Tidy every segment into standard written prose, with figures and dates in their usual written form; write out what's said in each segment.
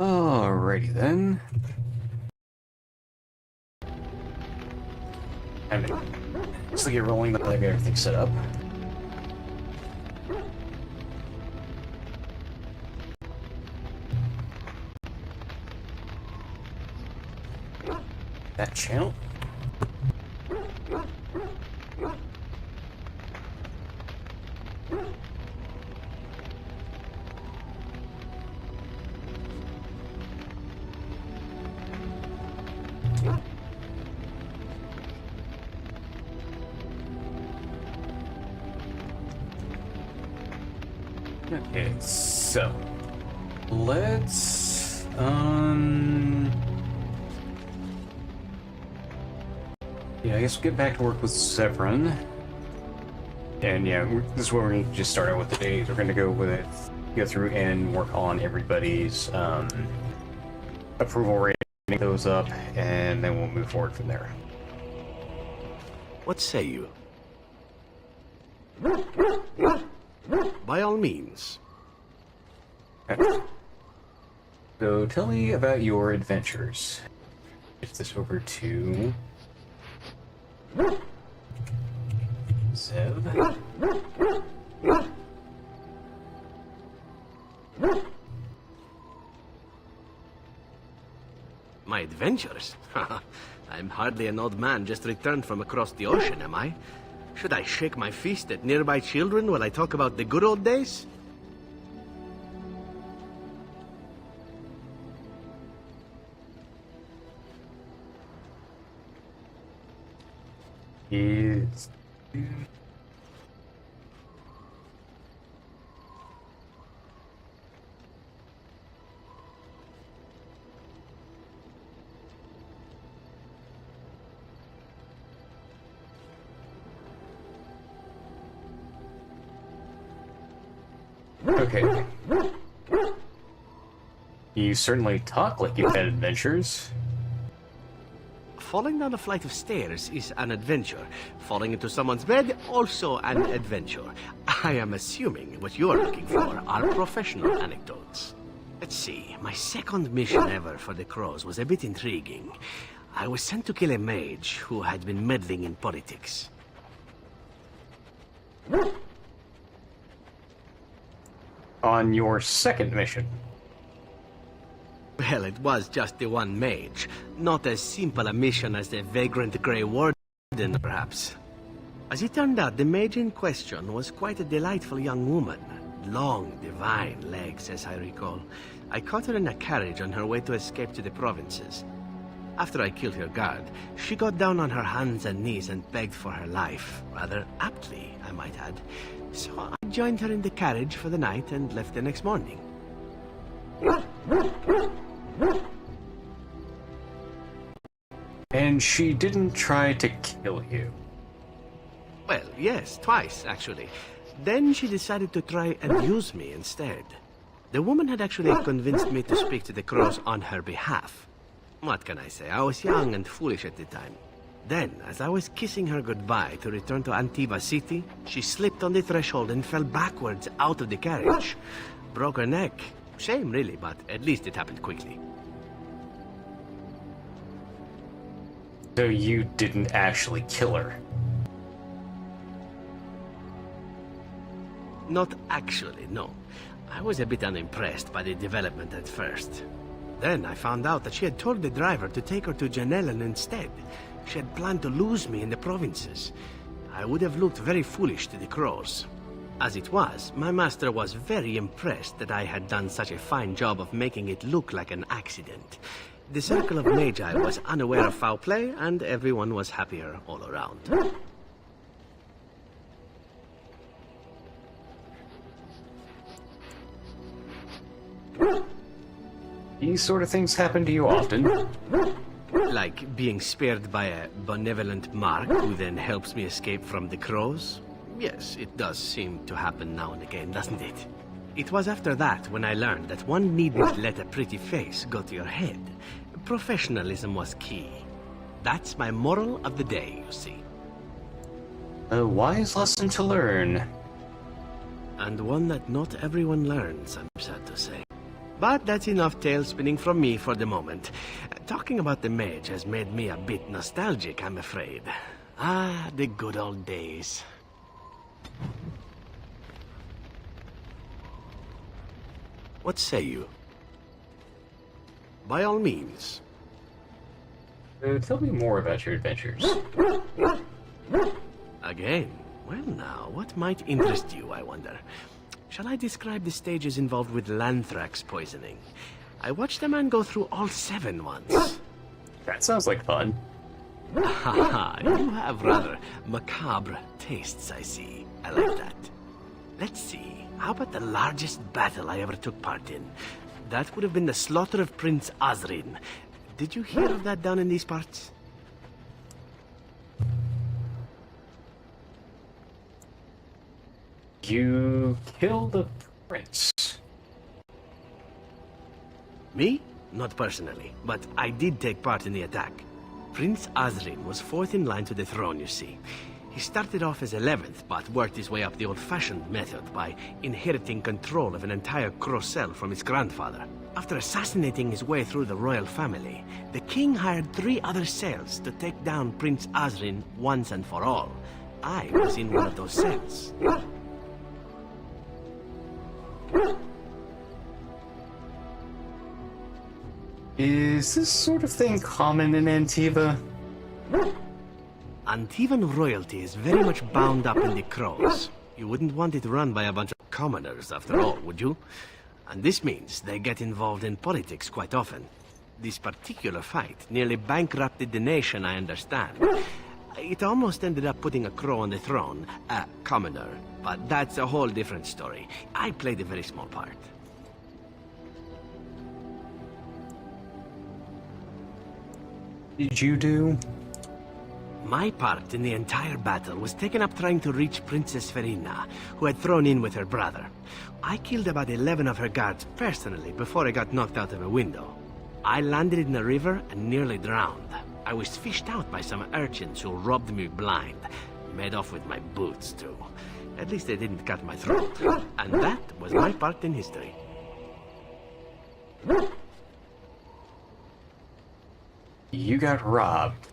Alrighty then. And just get rolling, that I got everything set up. That channel. Okay, so let's yeah, I guess we'll get back to work with Severin. And yeah, this is where we're going to just start out with the days. We're going to go through and work on everybody's approval rating, make those up, and then we'll move forward from there. What say you? By all means. Okay. So tell me about your adventures. Shift this over to Zev. My adventures? I'm hardly an old man just returned from across the ocean, am I? Should I shake my fist at nearby children while I talk about the good old days? Is okay. You certainly talk like you've had adventures. Falling down a flight of stairs is an adventure. Falling into someone's bed, also an adventure. I am assuming what you're looking for are professional anecdotes. Let's see, my second mission ever for the Crows was a bit intriguing. I was sent to kill a mage who had been meddling in politics. On your second mission. Well, it was just the one mage. Not as simple a mission as the vagrant Grey Warden, perhaps. As it turned out, the mage in question was quite a delightful young woman. Long, divine legs, as I recall. I caught her in a carriage on her way to escape to the provinces. After I killed her guard, she got down on her hands and knees and begged for her life. Rather aptly, I might add. So I joined her in the carriage for the night and left the next morning. And she didn't try to kill you. Well, yes, twice, actually. Then she decided to try and use me instead. The woman had actually convinced me to speak to the Crows on her behalf. What can I say? I was young and foolish at the time. Then, as I was kissing her goodbye to return to Antiva City, she slipped on the threshold and fell backwards out of the carriage. Broke her neck. Shame, really, but at least it happened quickly. So you didn't actually kill her? Not actually, no. I was a bit unimpressed by the development at first. Then I found out that she had told the driver to take her to Janellen instead. She had planned to lose me in the provinces. I would have looked very foolish to the Crows. As it was, my master was very impressed that I had done such a fine job of making it look like an accident. The Circle of Magi was unaware of foul play, and everyone was happier all around. These sort of things happen to you often. Like being spared by a benevolent mark who then helps me escape from the Crows? Yes, it does seem to happen now and again, doesn't it? It was after that when I learned that one needn't let a pretty face go to your head. Professionalism was key. That's my moral of the day, you see. A wise lesson to learn. And one that not everyone learns, I'm sad to say. But that's enough tale spinning from me for the moment. Talking about the mage has made me a bit nostalgic, I'm afraid. Ah, the good old days. What say you? By all means. Tell me more about your adventures. Again? Well now, what might interest you, I wonder? Shall I describe the stages involved with Lanthrax poisoning? I watched a man go through all 7 once. That sounds like fun. Haha, you have rather macabre tastes, I see. I like that. Let's see, how about the largest battle I ever took part in? That would have been the slaughter of Prince Osrin. Did you hear of that down in these parts? You killed the prince. Me? Not personally, but I did take part in the attack. Prince Osrin was 4th in line to the throne, you see. He started off as 11th, but worked his way up the old-fashioned method by inheriting control of an entire Crocel from his grandfather. After assassinating his way through the royal family, the king hired 3 other cells to take down Prince Osrin once and for all. I was in one of those cells. Is this sort of thing common in Antiva? Antivan royalty is very much bound up in the crows. You wouldn't want it run by a bunch of commoners, after all, would you? And this means they get involved in politics quite often. This particular fight nearly bankrupted the nation, I understand. It almost ended up putting a crow on the throne, a commoner. But that's a whole different story. I played a very small part. Did you do? My part in the entire battle was taken up trying to reach Princess Verina, who had thrown in with her brother. I killed about 11 of her guards personally before I got knocked out of a window. I landed in a river and nearly drowned. I was fished out by some urchins who robbed me blind. Made off with my boots, too. At least they didn't cut my throat. And that was my part in history. You got robbed.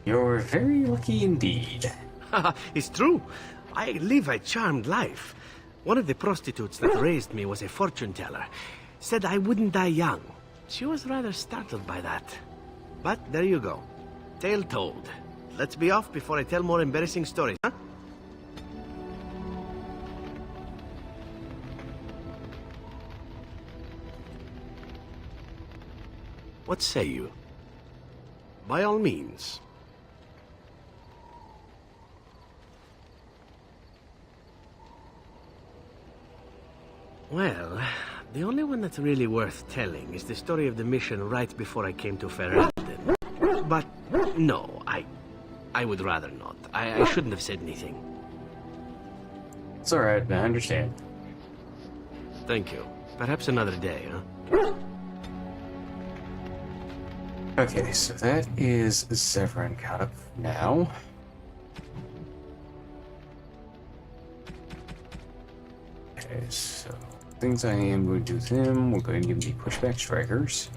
You're very lucky indeed. It's true. I live a charmed life. One of the prostitutes that raised me was a fortune teller. Said I wouldn't die young. She was rather startled by that. But there you go. Tale told. Let's be off before I tell more embarrassing stories, huh? What say you? By all means. Well, the only one that's really worth telling is the story of the mission right before I came to Ferelden. But no, I would rather not. I shouldn't have said anything. It's alright, I understand. Thank you. Perhaps another day, huh? Okay, so that is Zevran caught up now. Okay, so things I am going to do with him, we'll go ahead and give him the pushback strikers.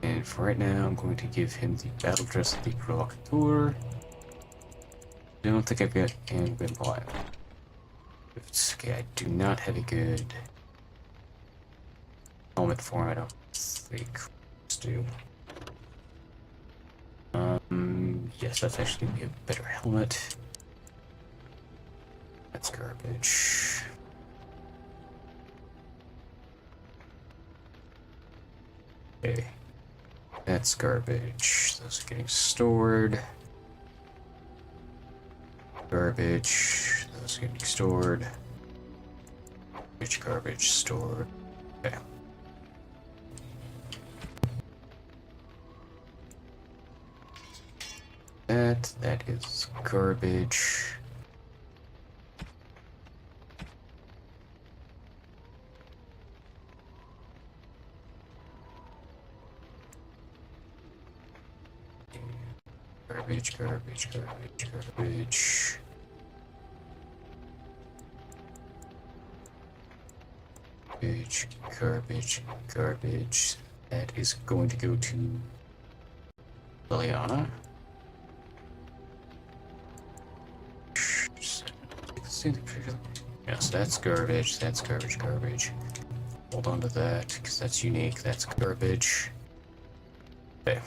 And for right now, I'm going to give him the battle dress of the provocateur. I don't think I've got him been blind. Okay, I do not have a good helmet for him, I don't think. Let's do. Yes, that's actually gonna be a better helmet. That's garbage. Okay. That's garbage. Those are getting stored. Garbage. Those are getting stored. Garbage stored. Okay. That is garbage. Garbage, garbage, garbage, garbage. Garbage, garbage, garbage. That is going to go to Liliana. Yes, that's garbage, garbage. Hold on to that, because that's unique, that's garbage. Okay.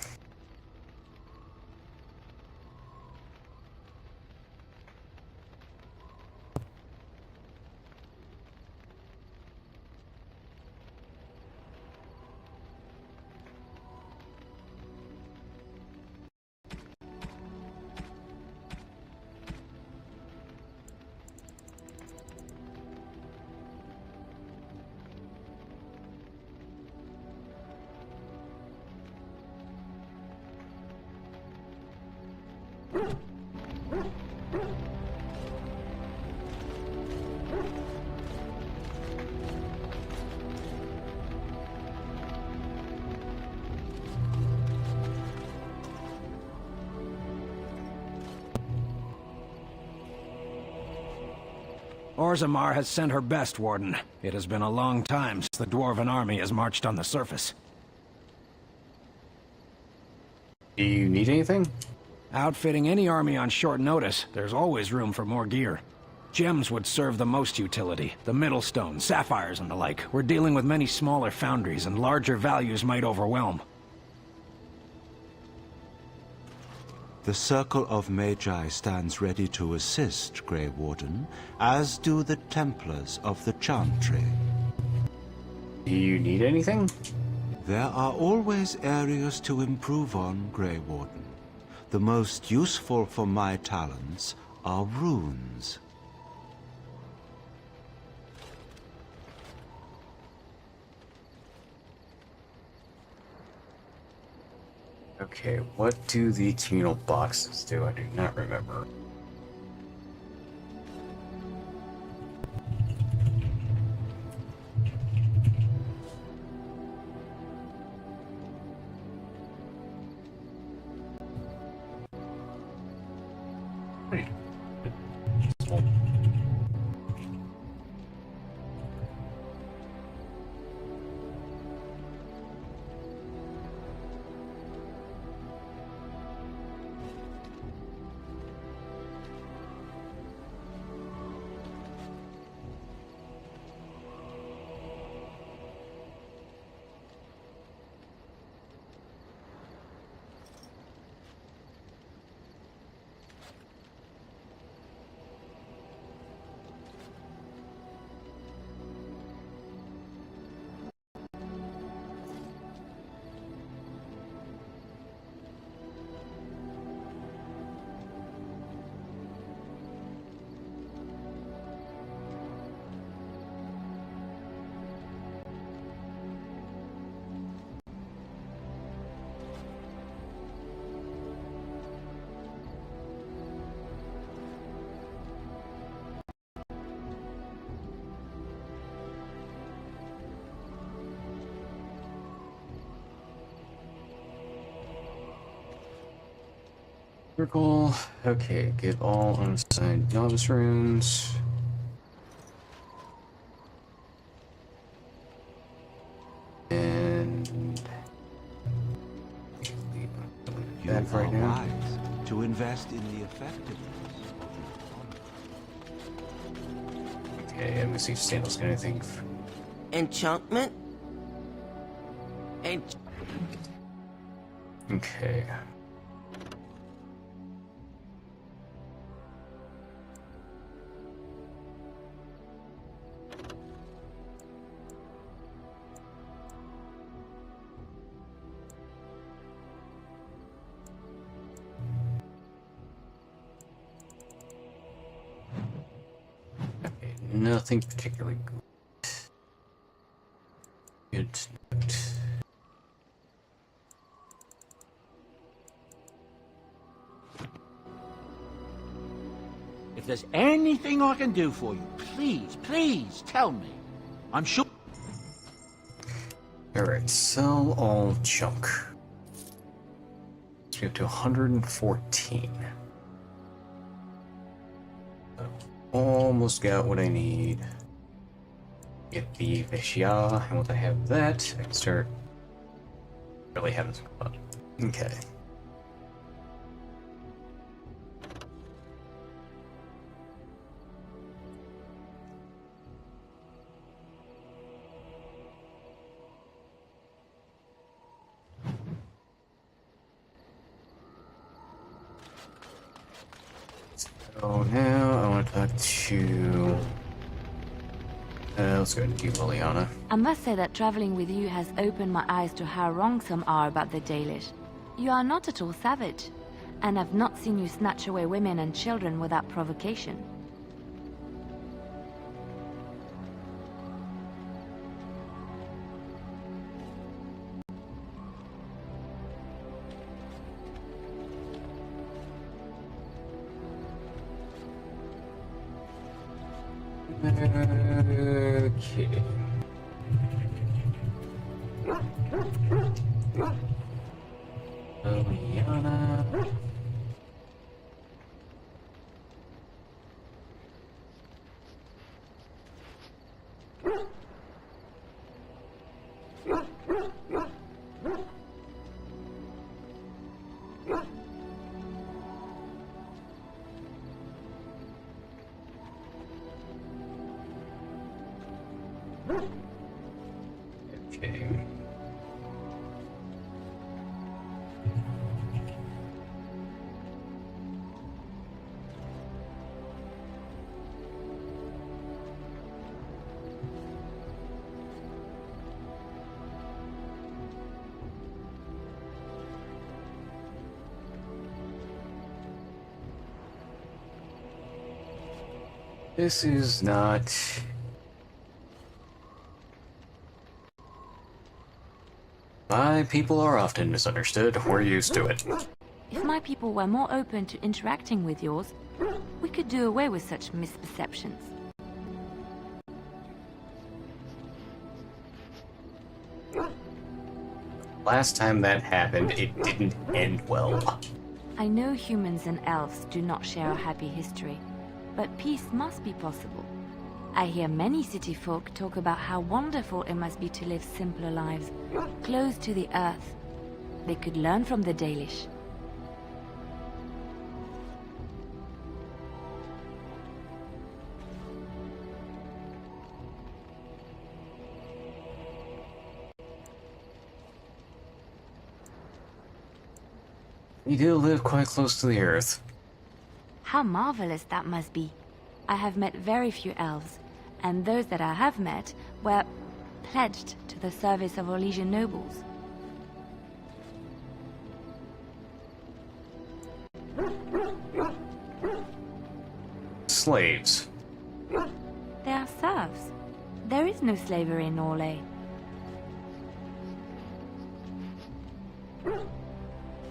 Orzammar has sent her best, Warden. It has been a long time since the Dwarven army has marched on the surface. Do you need anything? Outfitting any army on short notice, there's always room for more gear. Gems would serve the most utility. The Middlestone, sapphires and the like. We're dealing with many smaller foundries, and larger values might overwhelm. The Circle of Magi stands ready to assist, Grey Warden, as do the Templars of the Chantry. Do you need anything? There are always areas to improve on, Grey Warden. The most useful for my talents are runes. Okay, what do the communal boxes do? I do not remember. Wait. Small. Circle. Okay, get all unassigned novice runes. And You that right are now. wise to invest in the effectiveness of your Okay, let me see if Sandal's got anything. Enchantment? Okay. Okay, nothing particularly good. Good note. If there's anything I can do for you, please tell me. I'm sure... Alright, sell all junk. me up to 114. So, almost got what I need. Get the Veshya, and once I have that, I can start really having some fun. Okay. So now I want to talk to... let's go and do Liliana. I must say that traveling with you has opened my eyes to how wrong some are about the Dalish. You are not at all savage, and I've not seen you snatch away women and children without provocation. Okay. Liliana. Okay. This is not... My people are often misunderstood. We're used to it. If my people were more open to interacting with yours, we could do away with such misperceptions. Last time that happened, it didn't end well. I know humans and elves do not share a happy history, but peace must be possible. I hear many city folk talk about how wonderful it must be to live simpler lives, close to the earth. They could learn from the Dalish. We do live quite close to the earth. How marvelous that must be. I have met very few elves, and those that I have met were pledged to the service of Orlesian nobles. Slaves. They are serfs. There is no slavery in Orlais.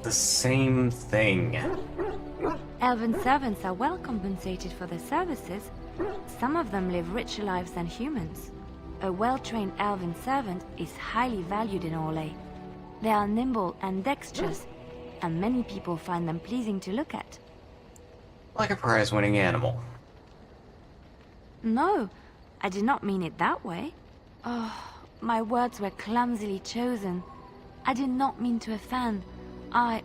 The same thing. Elven servants are well compensated for their services. Some of them live richer lives than humans. A well-trained elven servant is highly valued in Orlais. They are nimble and dexterous, and many people find them pleasing to look at. Like a prize-winning animal. No, I did not mean it that way. Oh, my words were clumsily chosen. I did not mean to offend. I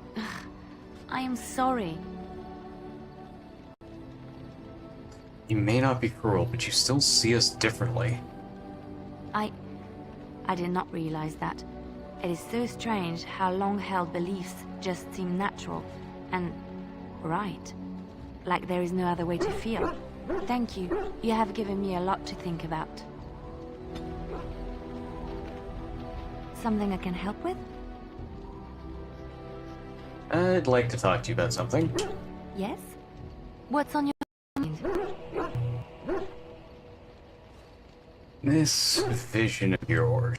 am sorry. You may not be cruel, but you still see us differently. I did not realize that. It is so strange how long-held beliefs just seem natural and right. Like there is no other way to feel. Thank you. You have given me a lot to think about. Something I can help with? I'd like to talk to you about something. Yes? What's on your mind? This vision of yours.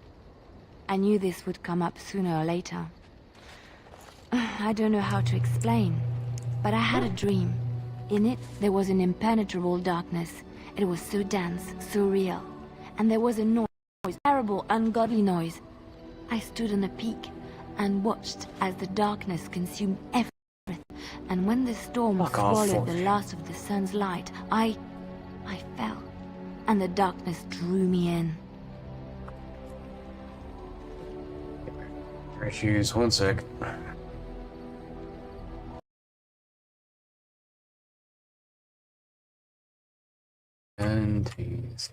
I knew this would come up sooner or later. I don't know how to explain, but I had a dream. In it, there was an impenetrable darkness. It was so dense, so real. And there was a noise, terrible, ungodly noise. I stood on a peak. and watched as the darkness consumed everything. And when the storm Fuck off, swallowed the Forge. last of the sun's light, I fell, and the darkness drew me in. Issues, one sec. And 2, 3,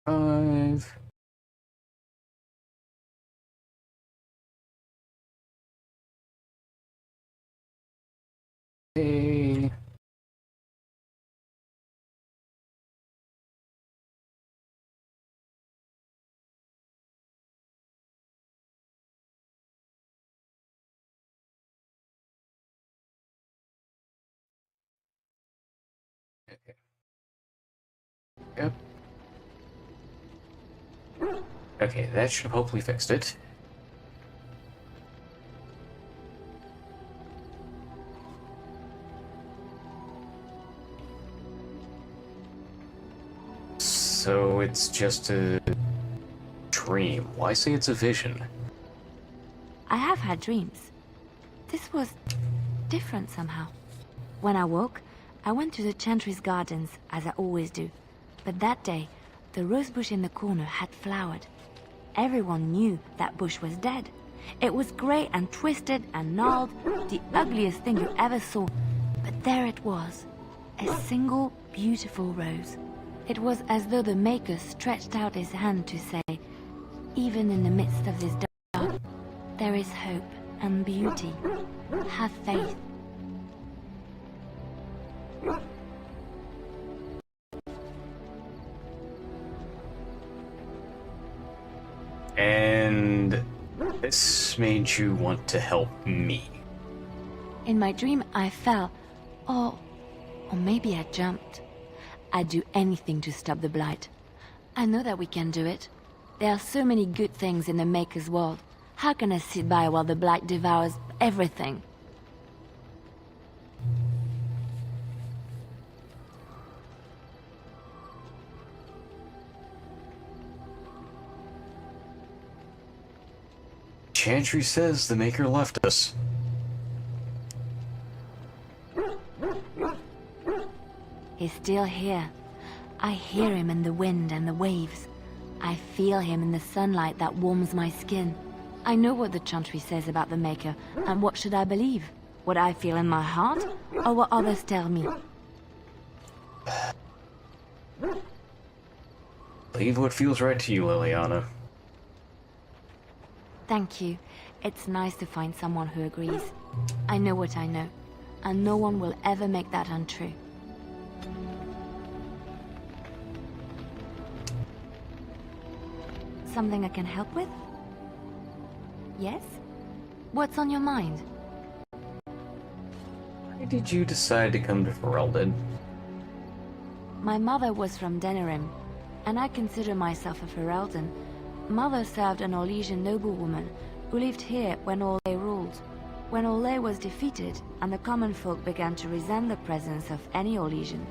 5. Okay. Yep. Okay, that should have hopefully fixed it. So it's just a dream. Why say it's a vision? I have had dreams. This was different somehow. When I woke, I went to the Chantry's gardens, as I always do. But that day, the rose bush in the corner had flowered. Everyone knew that bush was dead. It was grey and twisted and gnarled, the ugliest thing you ever saw. But there it was, a single beautiful rose. It was as though the Maker stretched out his hand to say, even in the midst of this dark, there is hope and beauty. Have faith. And this made you want to help me. In my dream, I fell, or maybe I jumped. I'd do anything to stop the Blight. I know that we can do it. There are so many good things in the Maker's world. How can I sit by while the Blight devours everything? Chantry says the Maker left us. He's still here. I hear him in the wind and the waves. I feel him in the sunlight that warms my skin. I know what the Chantry says about the Maker, and what should I believe? What I feel in my heart, or what others tell me? Believe what feels right to you, Liliana. Thank you. It's nice to find someone who agrees. I know what I know, and no one will ever make that untrue. Something I can help with? Yes? What's on your mind? Why did you decide to come to Ferelden? My mother was from Denerim, and I consider myself a Ferelden. Mother served an Orlesian noblewoman who lived here when Orlais ruled. When Orlais was defeated and the common folk began to resent the presence of any Orlesian,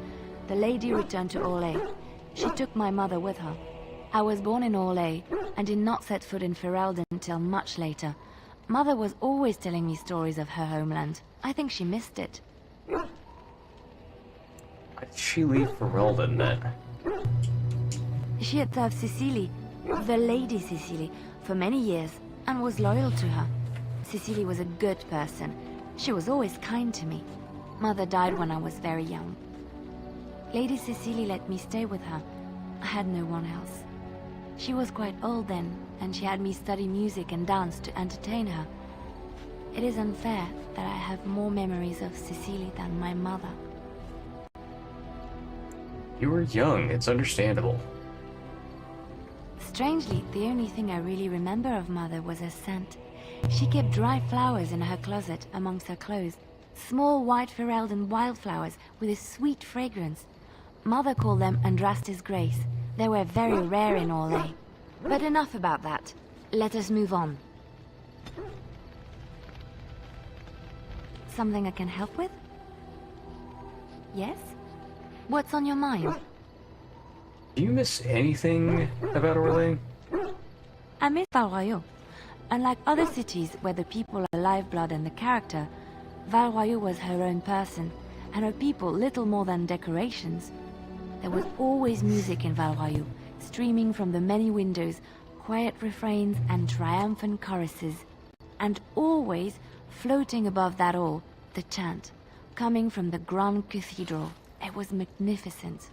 the lady returned to Orlais. She took my mother with her. I was born in Orlais and did not set foot in Ferelden until much later. Mother was always telling me stories of her homeland. I think she missed it. Why did she leave Ferelden then? She had served Cecily, the Lady Cecily, for many years and was loyal to her. Cecily was a good person. She was always kind to me. Mother died when I was very young. Lady Cecily let me stay with her. I had no one else. She was quite old then, and she had me study music and dance to entertain her. It is unfair that I have more memories of Cecily than my mother. You were young, it's understandable. Strangely, the only thing I really remember of Mother was her scent. She kept dry flowers in her closet amongst her clothes. Small white Ferelden wildflowers with a sweet fragrance. Mother called them Andraste's Grace. They were very rare in Orlais. But enough about that. Let us move on. Something I can help with? Yes? What's on your mind? Do you miss anything about Orlais? I miss Val Royaux. Unlike other cities where the people are the lifeblood and the character, Val Royeaux was her own person, and her people little more than decorations. There was always music in Val Royeaux, streaming from the many windows, quiet refrains and triumphant choruses. And always, floating above that all, the chant, coming from the Grand Cathedral. It was magnificent.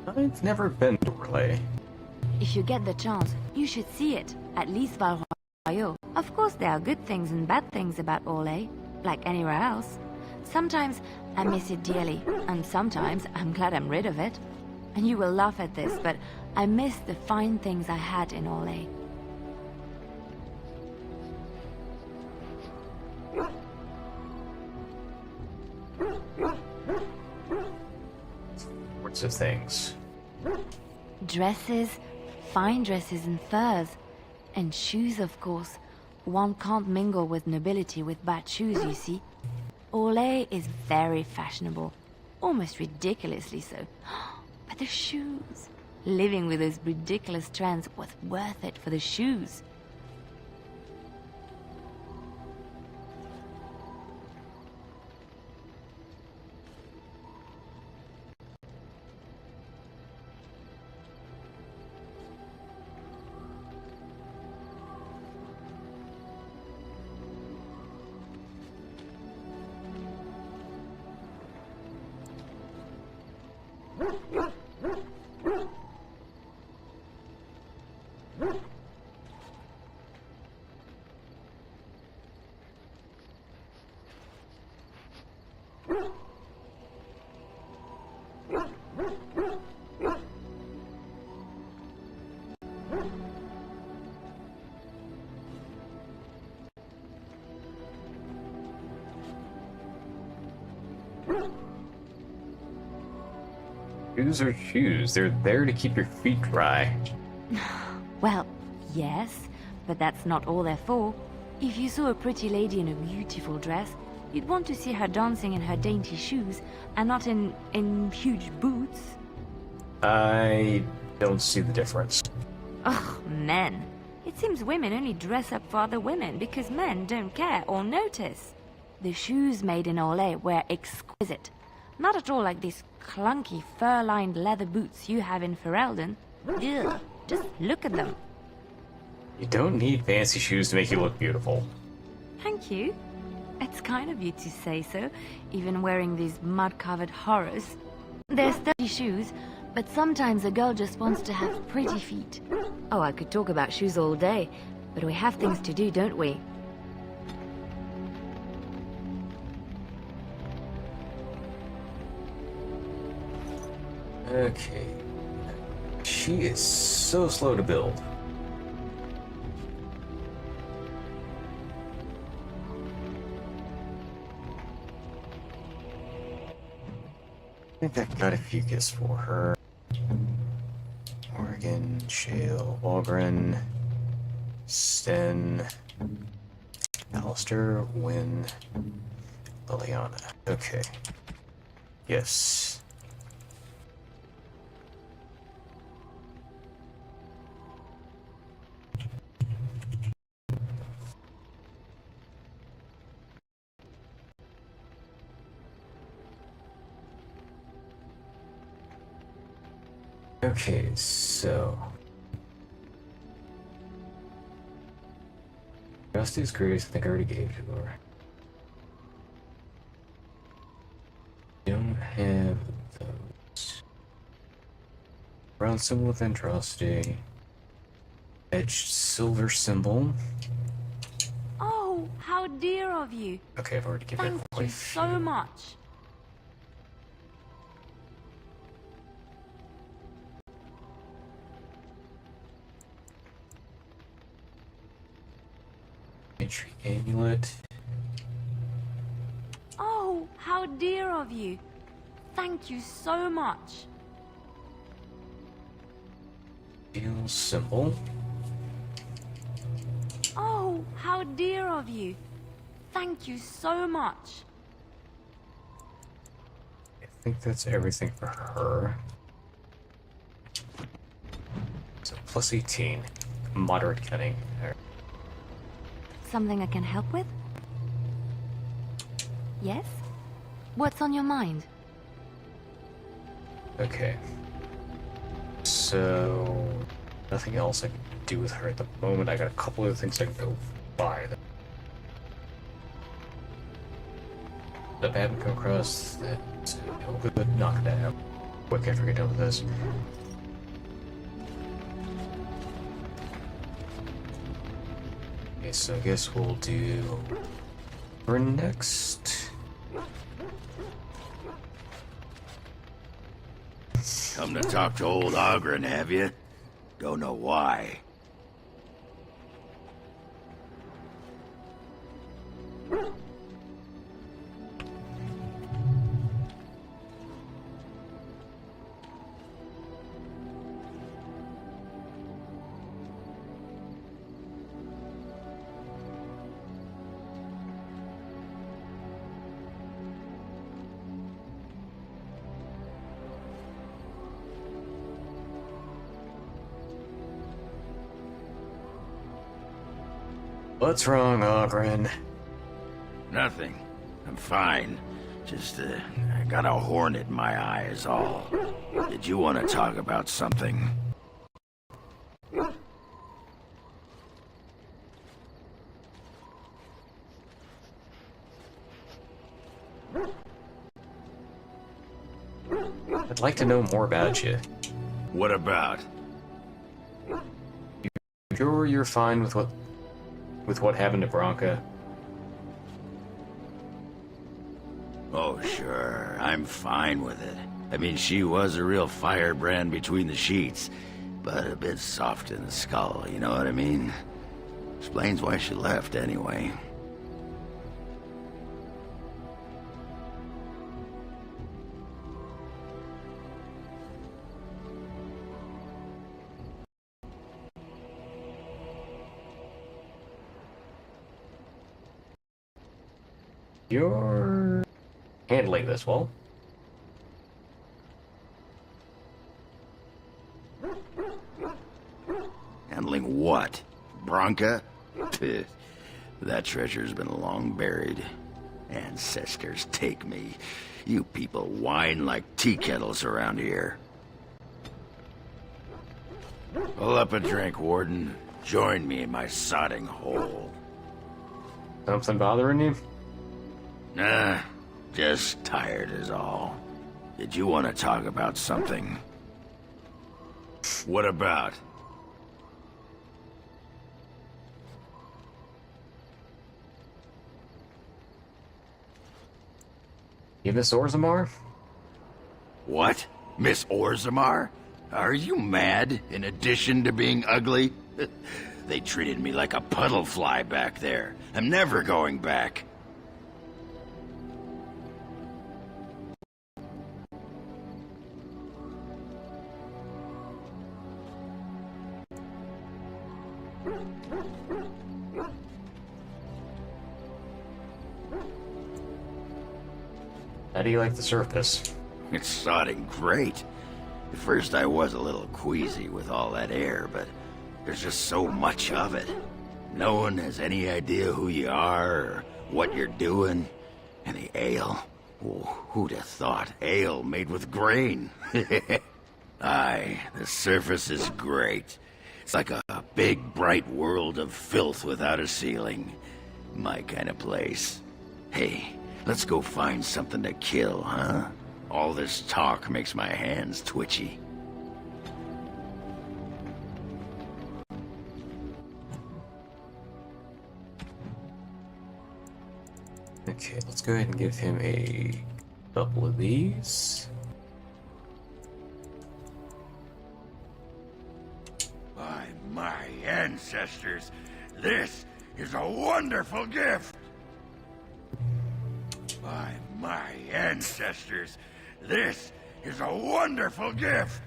I've never been to Orlais. If you get the chance, you should see it, at least Val Royeaux. Of course there are good things and bad things about Orlais, like anywhere else. Sometimes I miss it dearly, and sometimes I'm glad I'm rid of it. And you will laugh at this, but I miss the fine things I had in Orlais. Sorts of things. Dresses, fine dresses and furs. And shoes, of course. One can't mingle with nobility with bad shoes, you see. Orlais is very fashionable. Almost ridiculously so. But the shoes... Living with those ridiculous trends was worth it for the shoes. Shoes are shoes. They're there to keep your feet dry. Well, yes, but that's not all they're for. If you saw a pretty lady in a beautiful dress, you'd want to see her dancing in her dainty shoes, and not in huge boots. I don't see the difference. Ugh, men. It seems women only dress up for other women because men don't care or notice. The shoes made in Orlais were exquisite. Not at all like these clunky fur-lined leather boots you have in Ferelden. Ugh, just look at them. You don't need fancy shoes to make you look beautiful. Thank you. It's kind of you to say so, even wearing these mud-covered horrors. They're sturdy shoes, but sometimes a girl just wants to have pretty feet. Oh, I could talk about shoes all day, but we have things to do, don't we? Okay. She is so slow to build. I think I got a Fucus for her. Oregon, Shale, Walgren, Sten, Alistair, Wynn, Liliana. Okay. Yes. Okay, so Justice Grace, I think I already gave to her. Don't have those. Round symbol with Andraste. Edged silver symbol. Oh, how dear of you. Okay, I've already given Thank away you so much. Entry amulet. Oh, how dear of you. Thank you so much. Steel symbol. Oh, how dear of you. Thank you so much. think that's everything for her. So plus 18. Moderate cunning. Alright. Something I can help with? Yes? What's on your mind? Okay. So nothing else I can do with her at the moment. I got a couple of things I can go buy. The bad would come across that good. Knock that out quick after we get done with this. Okay, so I guess we'll do for next. Come to talk to old Ogren, have you? Don't know why. What's wrong, Ogren? Nothing. I'm fine. Just, I got a hornet in my eye is all. Did you want to talk about something? I'd like to know more about you. What about? Sure you're fine with what happened to Bronca? Oh, sure. I'm fine with it. I mean, she was a real firebrand between the sheets, but a bit soft in the skull, you know what I mean? Explains why she left, anyway. You're handling this well. Handling what? Bronca? That treasure's been long buried. Ancestors take me. You people whine like tea kettles around here. Pull up a drink, Warden. Join me in my sodding hole. Something bothering you? Nah, just tired is all. Did you want to talk about something? What about? You miss Orzammar? What? Miss Orzammar? Are you mad, in addition to being ugly? They treated me like a puddle fly back there. I'm never going back. How do you like the surface? It's sodding great. At first I was a little queasy with all that air, but there's just so much of it. No one has any idea who you are or what you're doing. And the ale. Oh, who'd have thought ale made with grain? Aye, the surface is great. It's like a big, bright world of filth without a ceiling. My kind of place. Hey, let's go find something to kill, huh? All this talk makes my hands twitchy. Okay, let's go ahead and give him a couple of these. By my ancestors, this is a wonderful gift! By my ancestors, this is a wonderful gift!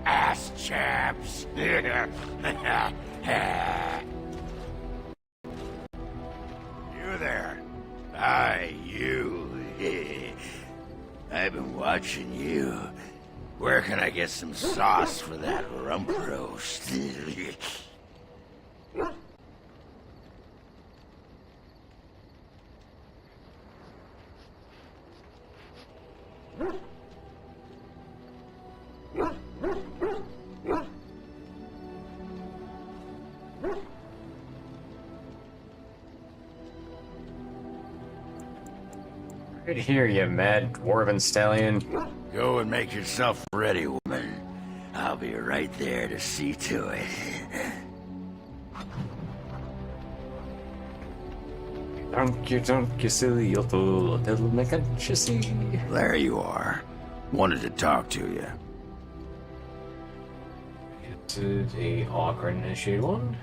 Ass chaps. You there. Hi, you. I've been watching you. Where can I get some sauce for that rump roast? Right here, you mad dwarven stallion. Go and make yourself ready, woman. I'll be right there to see to it. Don't you silly little see. There you are. Wanted to talk to you. Is it a awkward initiated one?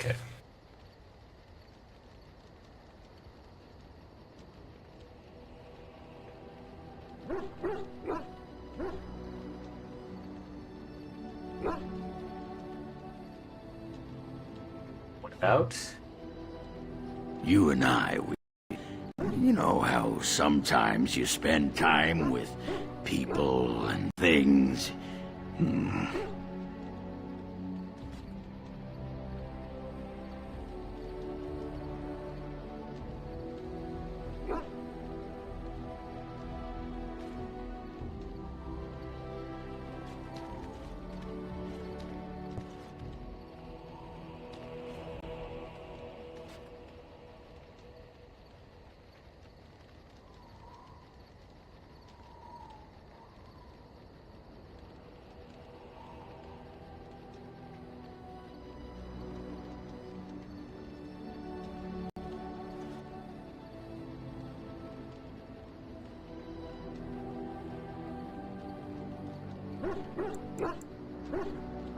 Okay. What about? You and I, you know how sometimes you spend time with people and things?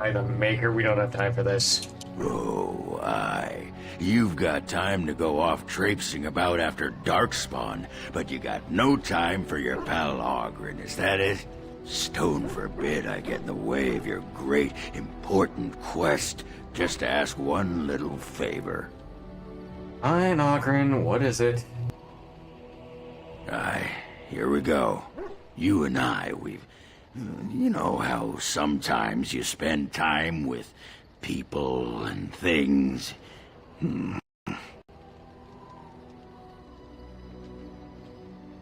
Item maker, we don't have time for this. Oh, aye. You've got time to go off traipsing about after Darkspawn, but you got no time for your pal Ogren, is that it? Stone forbid I get in the way of your great, important quest, just to ask one little favor. Fine, Ogren, what is it? Aye, here we go. You and I, we've... You know how sometimes you spend time with people and things?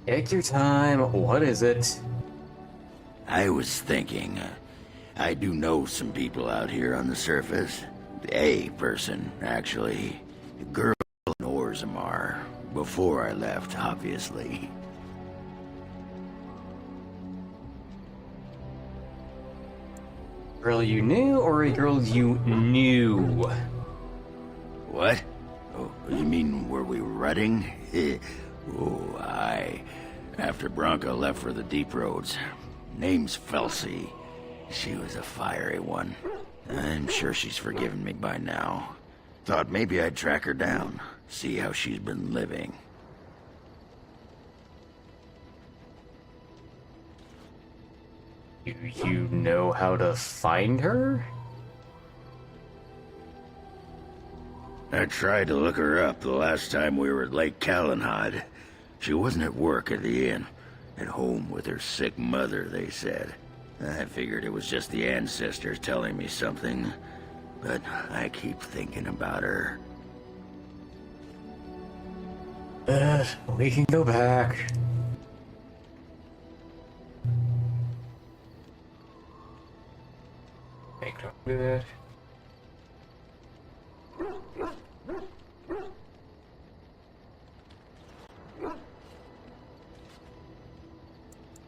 Take your time, what is it? I was thinking, I do know some people out here on the surface. A person, actually. A girl in Orzammar. Before I left, obviously. Girl you knew or a girl you knew? What? Oh, you mean were we rutting? Oh, aye. After Bronca left for the deep roads. Name's Felsi. She was a fiery one. I'm sure she's forgiven me by now. Thought maybe I'd track her down, see how she's been living. Do you know how to find her? I tried to look her up the last time we were at Lake Calenhad. She wasn't at work at the inn. At home with her sick mother, they said. I figured it was just the ancestors telling me something. But I keep thinking about her. We can go back. Hey, don't do that.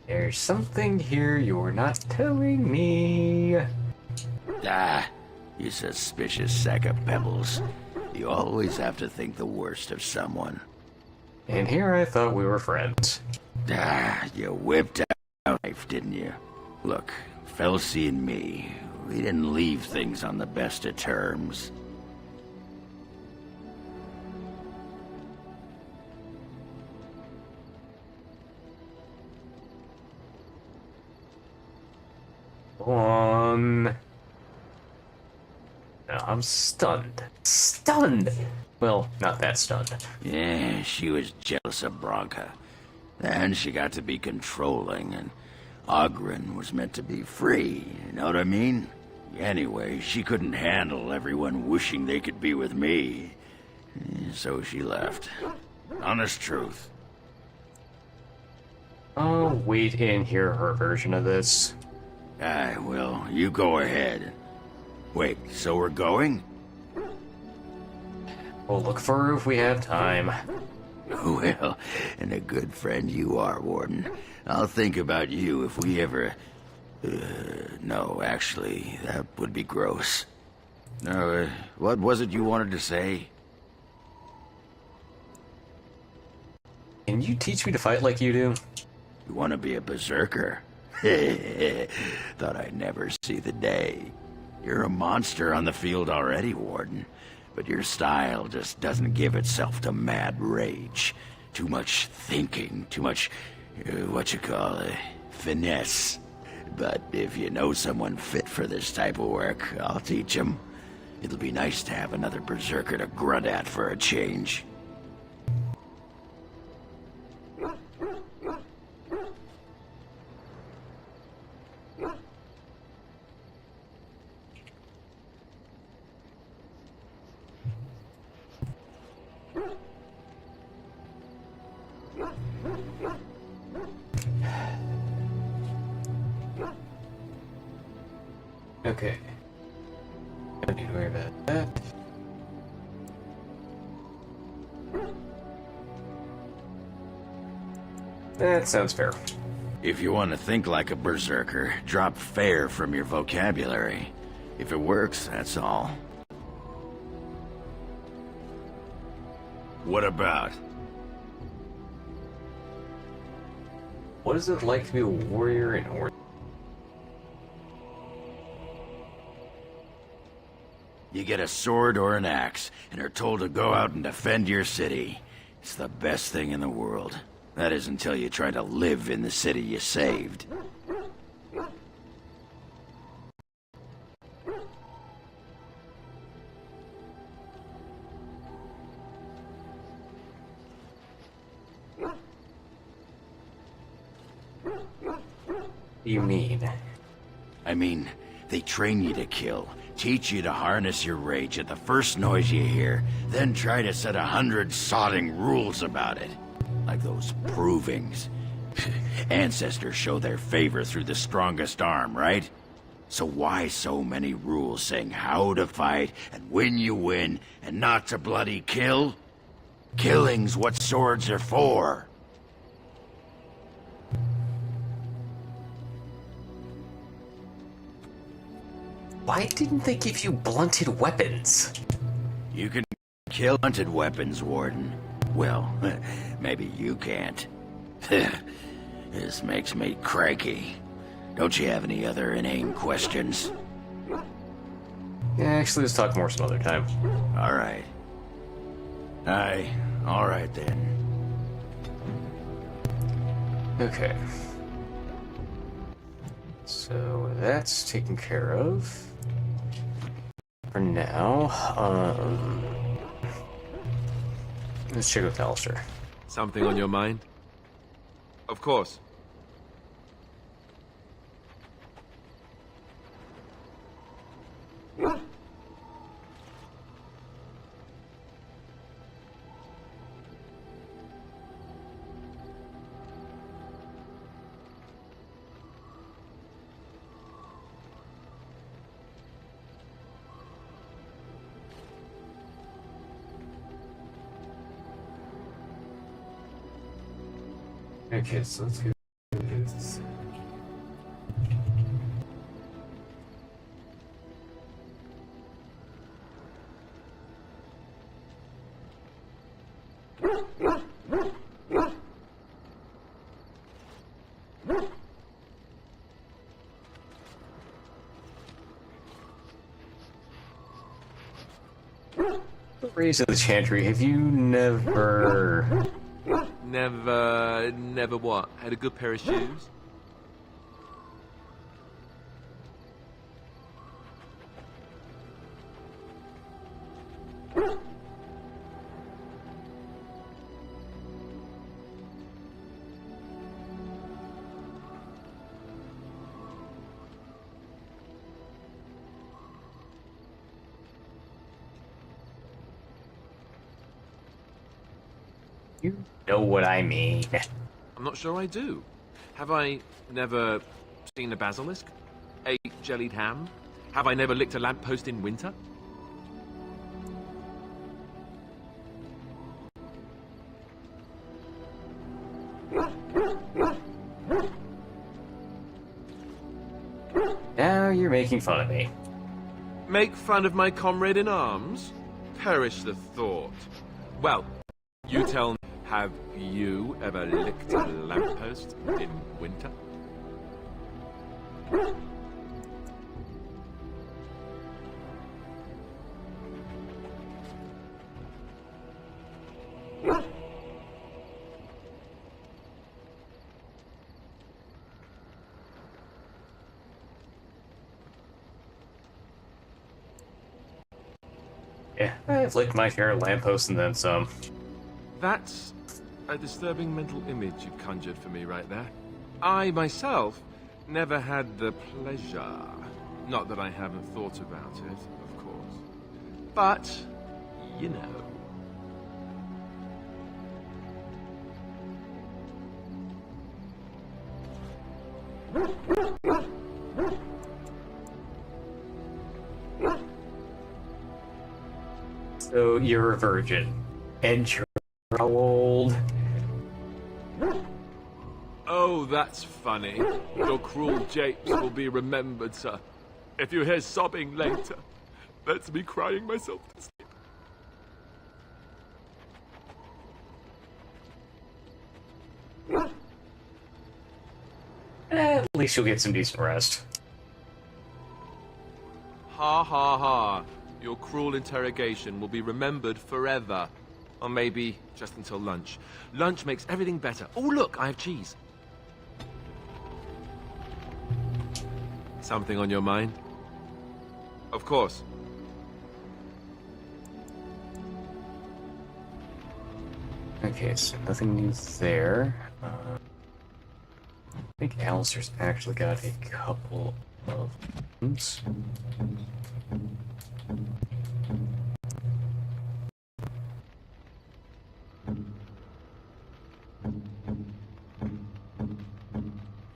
There's something here you're not telling me. Ah, you suspicious sack of pebbles. You always have to think the worst of someone. And here I thought we were friends. Ah, you whipped out a knife, didn't you? Look, Felsi and me, we didn't leave things on the best of terms. I'm stunned. Stunned! Well, not that stunned. Yeah, she was jealous of Bronca. Then she got to be controlling, and Ogren was meant to be free, you know what I mean? Anyway, she couldn't handle everyone wishing they could be with me. So she left. Honest truth. I'll wait and hear her version of this. Aye, well, you go ahead. Wait, so we're going? We'll look for her if we have time. Well, and a good friend you are, Warden. I'll think about you if we ever... no, actually, that would be gross. What was it you wanted to say? Can you teach me to fight like you do? You want to be a berserker? Thought I'd never see the day. You're a monster on the field already, Warden. But your style just doesn't give itself to mad rage. Too much thinking, too much, finesse. But if you know someone fit for this type of work, I'll teach him. It'll be nice to have another berserker to grunt at for a change. Okay. Don't need to worry about that. That sounds fair. If you want to think like a berserker, drop fair from your vocabulary. If it works, that's all. What about? What is it like to be a warrior in Orzammar? You get a sword or an axe, and are told to go out and defend your city. It's the best thing in the world. That is until you try to live in the city you saved. You mean? I mean, they train you to kill, teach you to harness your rage at the first noise you hear, then try to set 100 sodding rules about it. Like those provings. Ancestors show their favor through the strongest arm, right? So why so many rules saying how to fight, and when you win, and not to bloody kill? Killing's what swords are for. Why didn't they give you blunted weapons? You can kill hunted weapons, Warden. Well, maybe you can't. This makes me cranky. Don't you have any other inane questions? Yeah, actually, let's talk more some other time. All right. Aye, all right then. Okay. So that's taken care of. For now, let's check with Alistair. Something on your mind? Of course. Okay, so let's go do this. Raise of the Chantry, have you never... Never what? Had a good pair of shoes? You know what I mean. I'm not sure I do. Have I never seen a basilisk? Ate jellied ham? Have I never licked a lamppost in winter? Now you're making fun of me. Make fun of my comrade in arms? Perish the thought. Well, you tell me, have you ever licked a lamppost in winter? Yeah, I've licked my share of lampposts and then some. That's a disturbing mental image you conjured for me right there. I, myself, never had the pleasure. Not that I haven't thought about it, of course. But, you know. So you're a virgin. And you're how old? Oh, that's funny. Your cruel japes will be remembered, sir. If you hear sobbing later, that's me crying myself to sleep. At least you'll get some decent rest. Ha ha ha. Your cruel interrogation will be remembered forever. Or maybe just until lunch. Lunch makes everything better. Oh, look, I have cheese. Something on your mind? Of course. Okay, so nothing new there. I think Alistair's actually got a couple of things.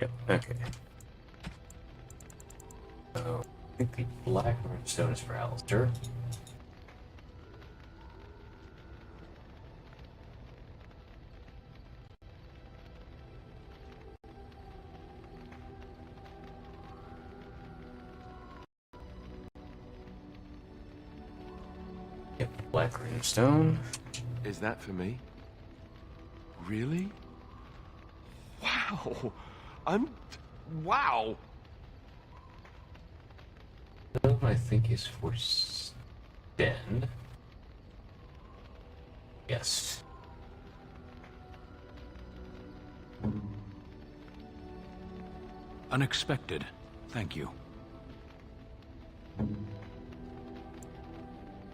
Yep, okay. So, I think the black stone is for Alistair. Yep, black stone. Is that for me? Really? Wow! Wow! Stone, I think, is for Sten. Yes. Unexpected. Thank you.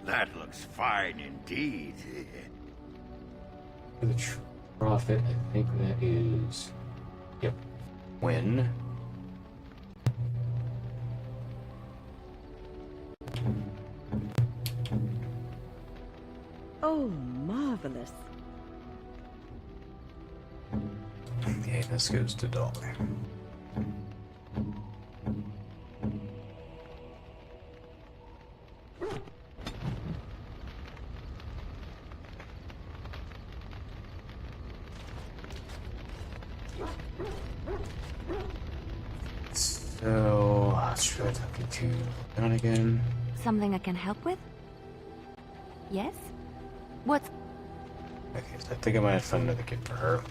That looks fine indeed. For the prophet, I think that is. Yep. When. Oh, marvelous. Okay, this goes to Dollar. So, let's try talking to John again. Something I can help with? Yes? What's... Okay, so I think I might have found another gift for her.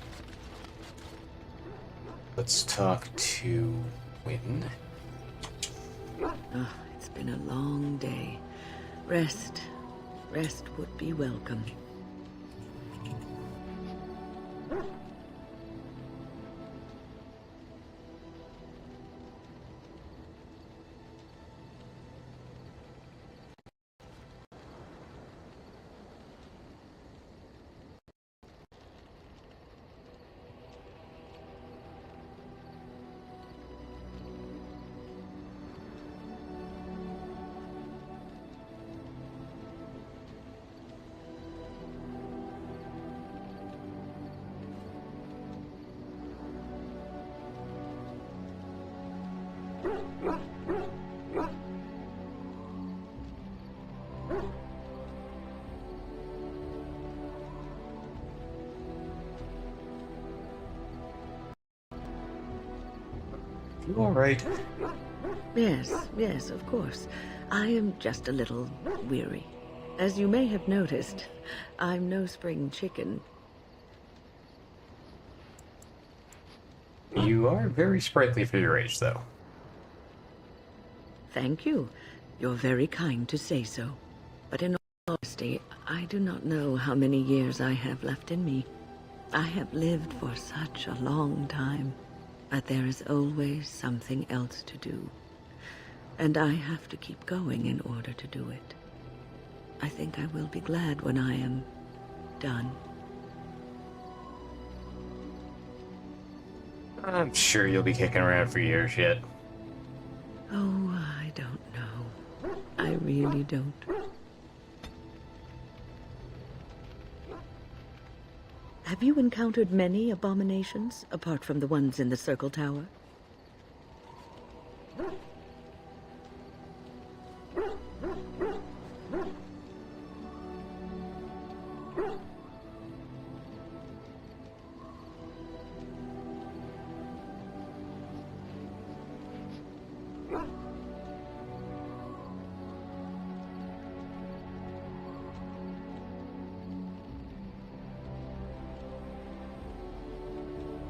Let's talk to Wynn. Ah, it's been a long day. Rest. Rest would be welcome. You alright? Yes, of course. I am just a little weary. As you may have noticed, I'm no spring chicken. You are very sprightly for your age, though. Thank you. You're very kind to say so. But in all honesty, I do not know how many years I have left in me. I have lived for such a long time, but there is always something else to do. And I have to keep going in order to do it. I think I will be glad when I am done. I'm sure you'll be kicking around for years yet. Oh, I don't know. I really don't. Have you encountered many abominations, apart from the ones in the Circle Tower?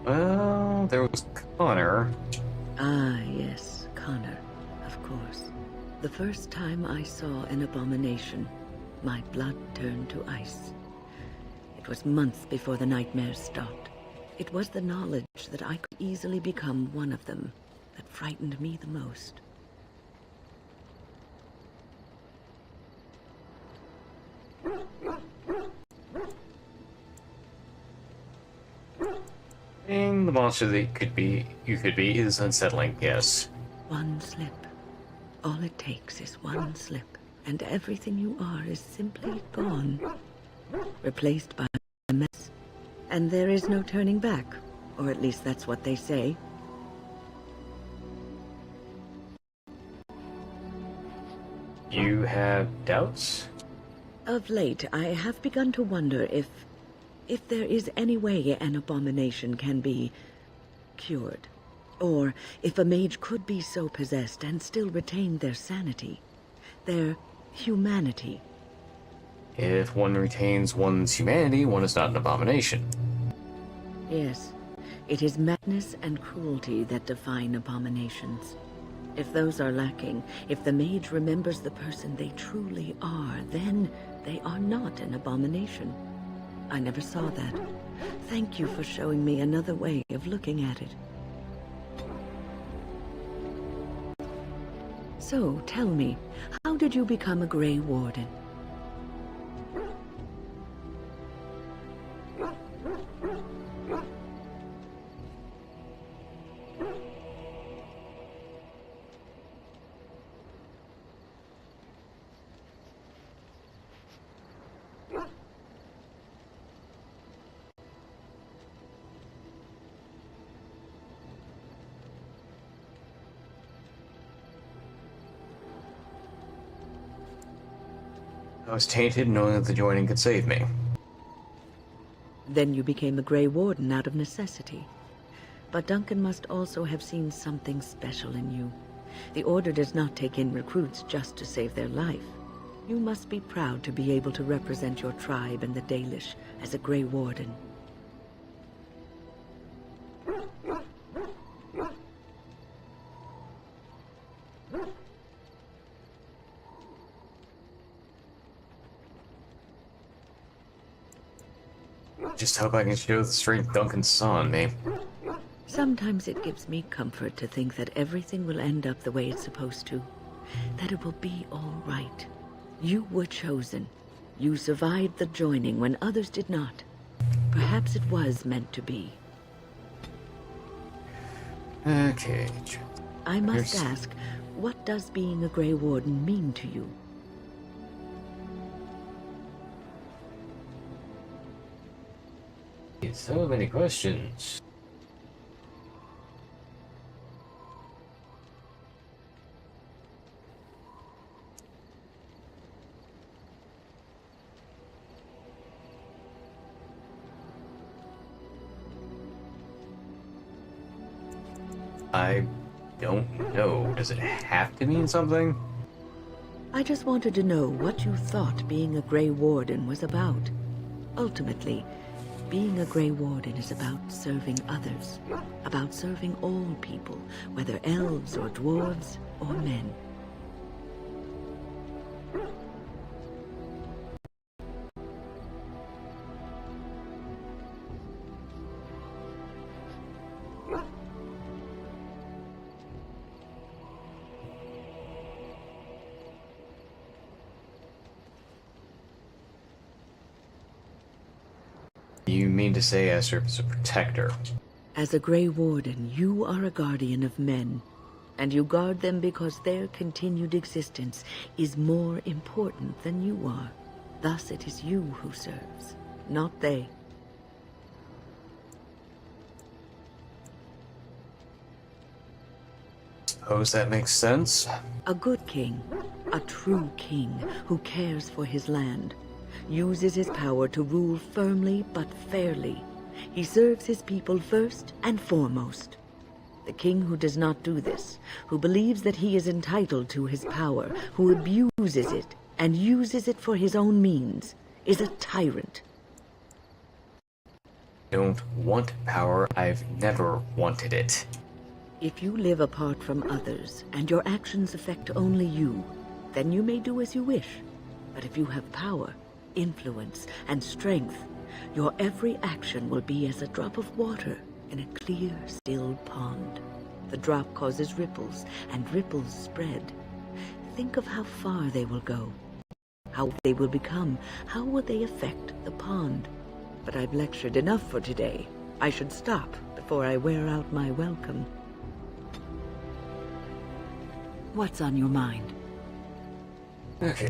Well, there was Connor. Ah, yes, Connor, of course. The first time I saw an abomination, my blood turned to ice. It was months before the nightmares stopped. It was the knowledge that I could easily become one of them that frightened me the most. And the monster that you could be is unsettling, yes. One slip. All it takes is one slip, and everything you are is simply gone. Replaced by a mess. And there is no turning back, or at least that's what they say. You have doubts? Of late, I have begun to wonder if there is any way an abomination can be cured. Or if a mage could be so possessed and still retain their sanity, their humanity. If one retains one's humanity, one is not an abomination. Yes, it is madness and cruelty that define abominations. If those are lacking, if the mage remembers the person they truly are, then they are not an abomination. I never saw that. Thank you for showing me another way of looking at it. So, tell me, how did you become a Grey Warden? I was tainted knowing that the joining could save me. Then you became a Grey Warden out of necessity. But Duncan must also have seen something special in you. The Order does not take in recruits just to save their life. You must be proud to be able to represent your tribe and the Dalish as a Grey Warden. Just hope I can show the strength Duncan saw in me. Sometimes it gives me comfort to think that everything will end up the way it's supposed to. That it will be all right. You were chosen. You survived the joining when others did not. Perhaps it was meant to be. Okay. I must Here's- ask, what does being a Grey Warden mean to you? So many questions. I don't know. Does it have to mean something? I just wanted to know what you thought being a Grey Warden was about. Ultimately, being a Grey Warden is about serving others, about serving all people, whether elves or dwarves or men. You mean to say I serve as a protector? As a Grey Warden, you are a guardian of men, and you guard them because their continued existence is more important than you are. Thus it is you who serves, not they. Suppose that makes sense. A good king, a true king who cares for his land, uses his power to rule firmly but fairly. He serves his people first and foremost. The king who does not do this, who believes that he is entitled to his power, who abuses it and uses it for his own means, is a tyrant. I don't want power. I've never wanted it. If you live apart from others, and your actions affect only you, then you may do as you wish. But if you have power, influence, and strength, your every action will be as a drop of water in a clear, still pond. The drop causes ripples, and ripples spread. Think of how far they will go, how they will become, how will they affect the pond. But I've lectured enough for today. I should stop before I wear out my welcome. What's on your mind? Okay.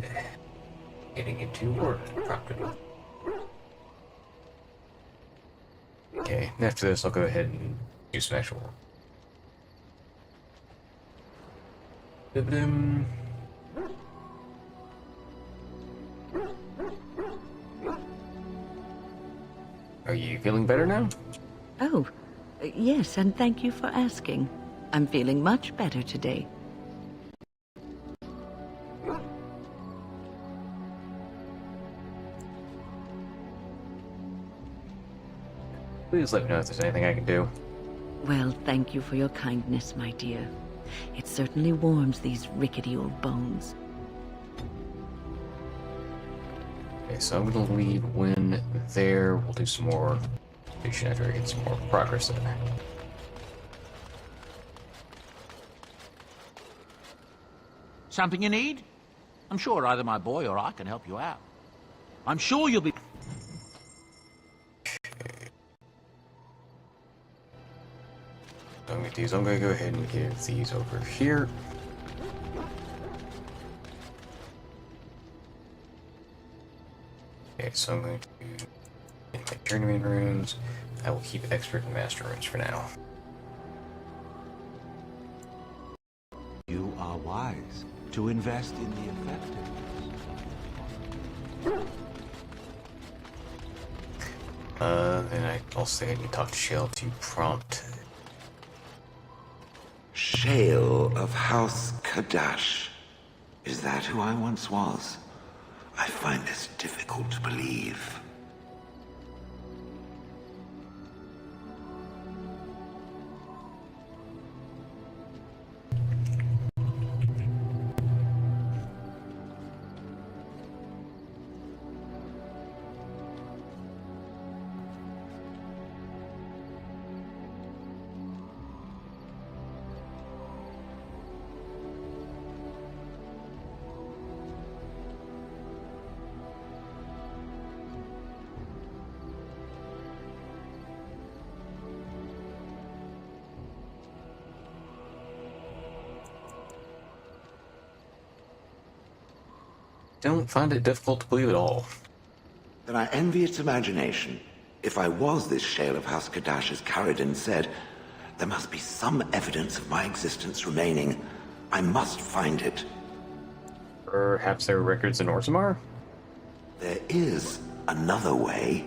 Getting into work property. Okay, after this I'll go ahead and do some actual work. Ba-ba-dum. Are you feeling better now? Oh, yes, and thank you for asking. I'm feeling much better today. Please let me know if there's anything I can do. Well, thank you for your kindness, my dear. It certainly warms these rickety old bones. Okay, so I'm gonna leave Wynn there. We'll do some more fiction after I get some more progress in there. Something you need? I'm sure either my boy or I can help you out. I'm sure you'll be... So I'm gonna do is I'm gonna go ahead and give these over here. Okay, so I'm going to get my tournament runes. I will keep expert and master runes for now. You are wise to invest in the effectiveness. Then I'll say I need to talk to Shale to prompt. Shale of House Kadash. Is that who I once was? I find this difficult to believe. Don't find it difficult to believe at all. Then I envy its imagination. If I was this Shale of House Kadash, as Caridin said, there must be some evidence of my existence remaining. I must find it. Perhaps there are records in Orzammar? There is another way.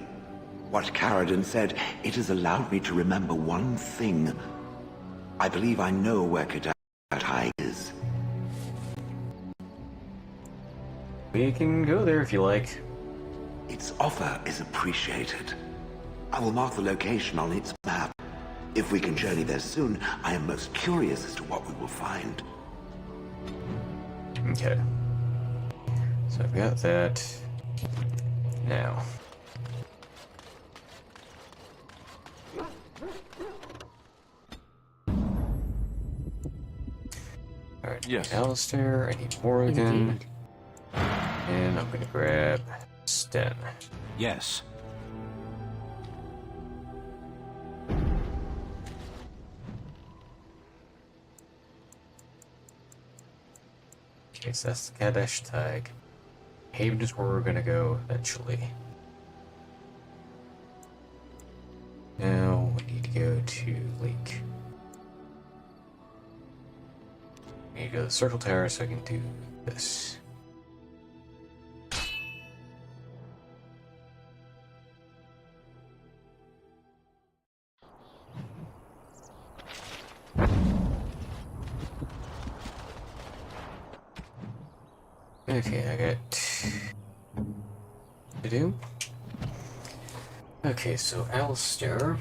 What Caridin said, it has allowed me to remember one thing. I believe I know where Kadash is. We can go there if you like. Its offer is appreciated. I will mark the location on its map. If we can journey there soon, I am most curious as to what we will find. Okay. So I've got that. Now. Alright, Yes. Alistair, I need Morrigan. Indeed. And I'm gonna grab Sten. Yes. Okay, so that's the Kadesh tag. Haven is where we're gonna go eventually. Now we need to go to Lake. We need to go to the Circle Tower so I can do this. Okay, I got to do. Okay, so Alistair.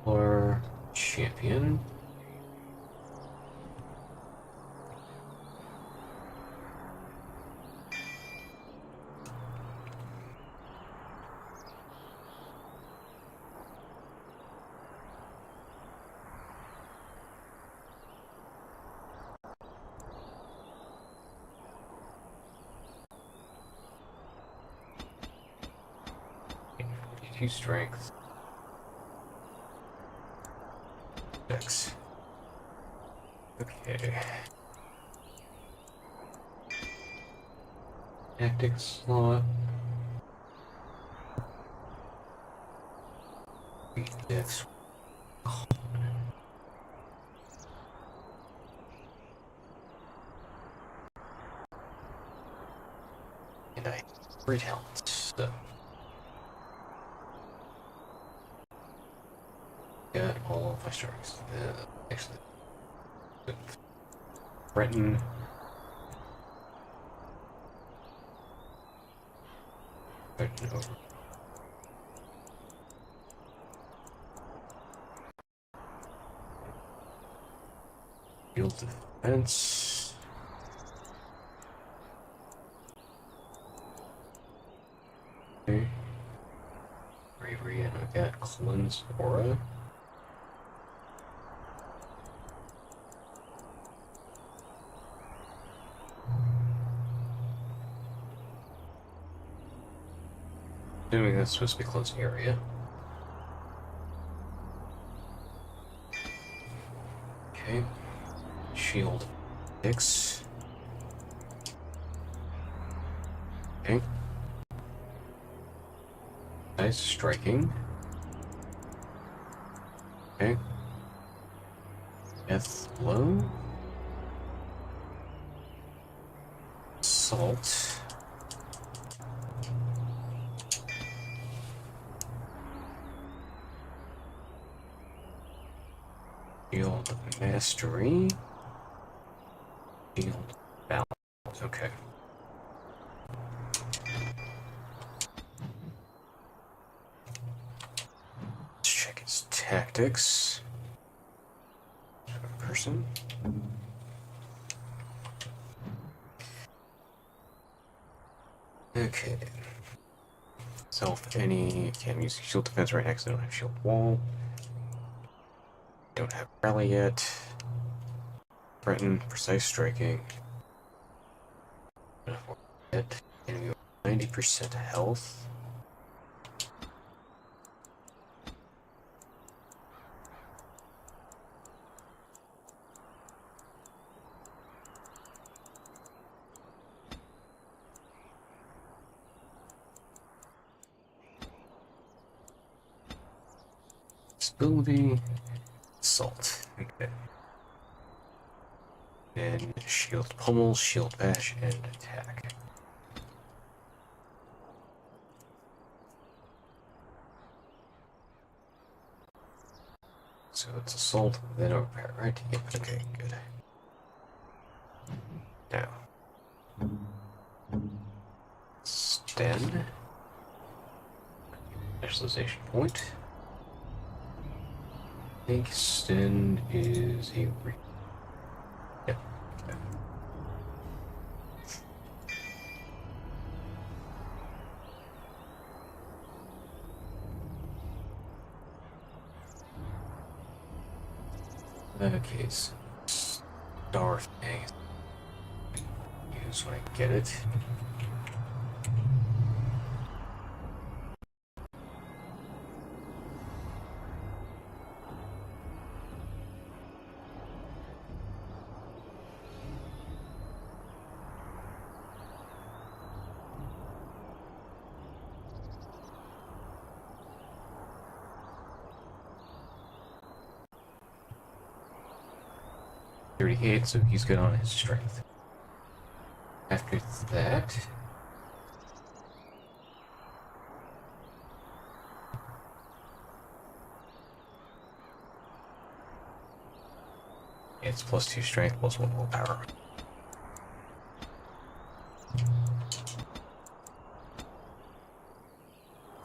Or champion. Two strength. Six. Okay. Tactics slot. This. And I great helmets. So. Got all of my strengths. Actually, Breton. Breton over. Field defense. Okay. Bravery, and I got Cleanse Aura. Assuming that's supposed to be close area. Okay. Shield 6. Okay. Nice striking. Okay. Death blow. Salt. Shield mastery. Shield balance. Okay. Let's check his tactics. Person. Okay. Self any can't use shield defense right next to don't have shield wall. Don't have rally yet. Breton, precise striking. Hit. Enemy 90% health. ability. Assault. Okay. And shield pummel, shield bash, and attack. So it's assault, then a repair, right? Yep, okay, good. Now. Sten. Specialization point. I think Sten is a Yep. Okay, so star thing. Use when I get it. So he's good on his strength. After that, it's +2 strength, +1 willpower.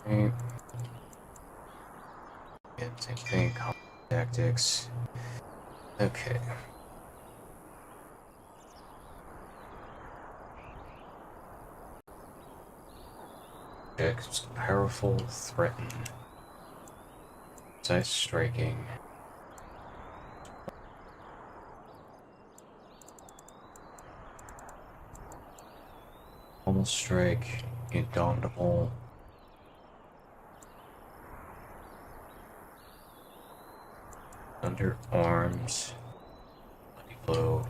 Okay. And same thing, combat tactics. Okay. Checks, powerful, threaten, precise striking, almost strike, indomitable, under arms, bloody blow,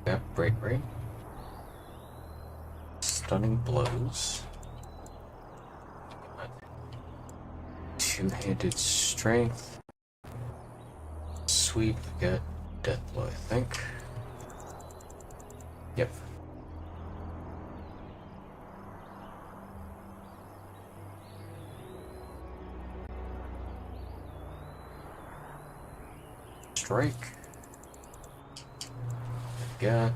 that break rate. Stunning blows. Two-handed strength. Sweep, got death blow, I think. Yep. Strike. Got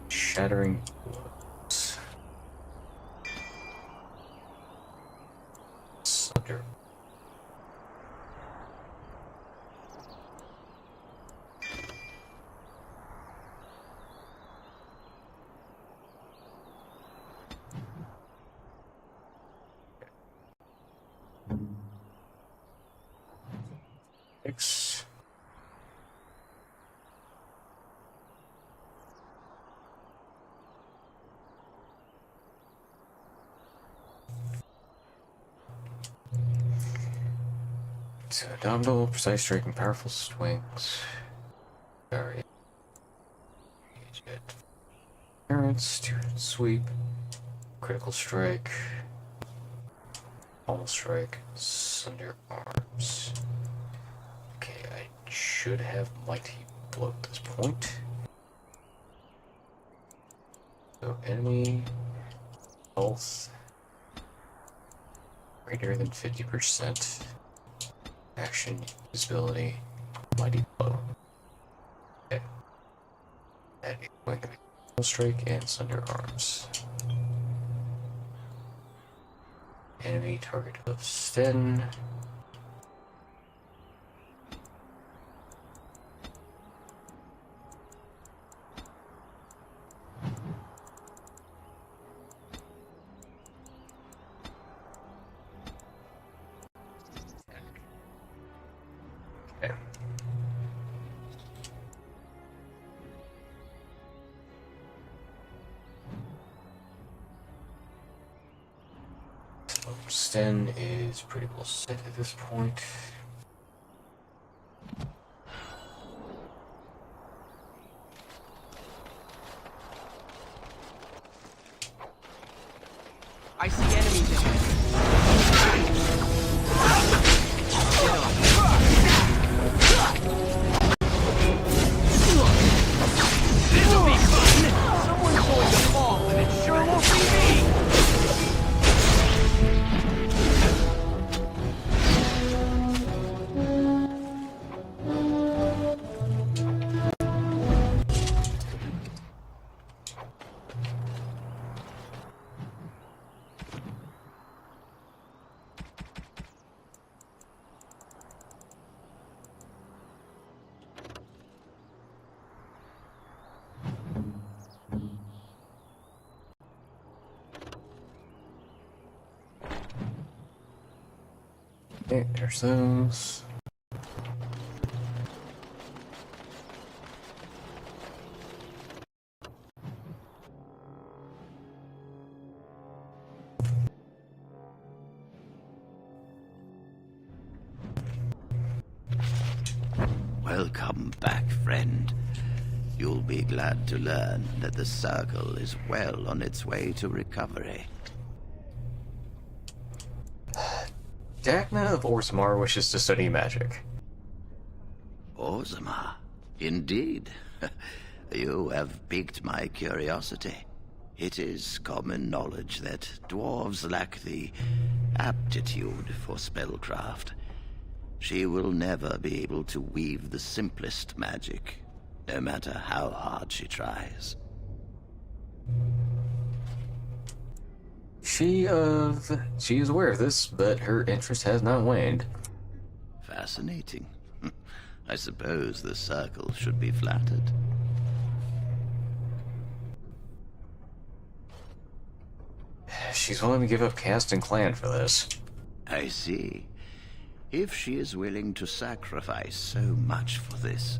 shattering blows. Sunder. X. So, Domino, precise striking, powerful swings. Sorry. Parents, two-handed sweep, critical strike, almost strike, sunder arms. Okay, I should have mighty blow at this point. So, enemy health greater than 50%. Action, visibility, mighty blow. Okay. That is going to be full strike and sunder arms. Enemy target of Sten. Okay. So Sten is pretty well set at this point. I see enemies ahead. Get on. This'll be fun! Someone's going to fall, and it sure won't be me! Okay, there's those. Welcome back, friend. You'll be glad to learn that the Circle is well on its way to recovery. Dagna of Orzammar wishes to study magic. Orzammar? Indeed. You have piqued my curiosity. It is common knowledge that dwarves lack the aptitude for spellcraft. She will never be able to weave the simplest magic, no matter how hard she tries. She is aware of this, but her interest has not waned. Fascinating. I suppose the Circle should be flattered. She's willing to give up caste and clan for this. I see. If she is willing to sacrifice so much for this,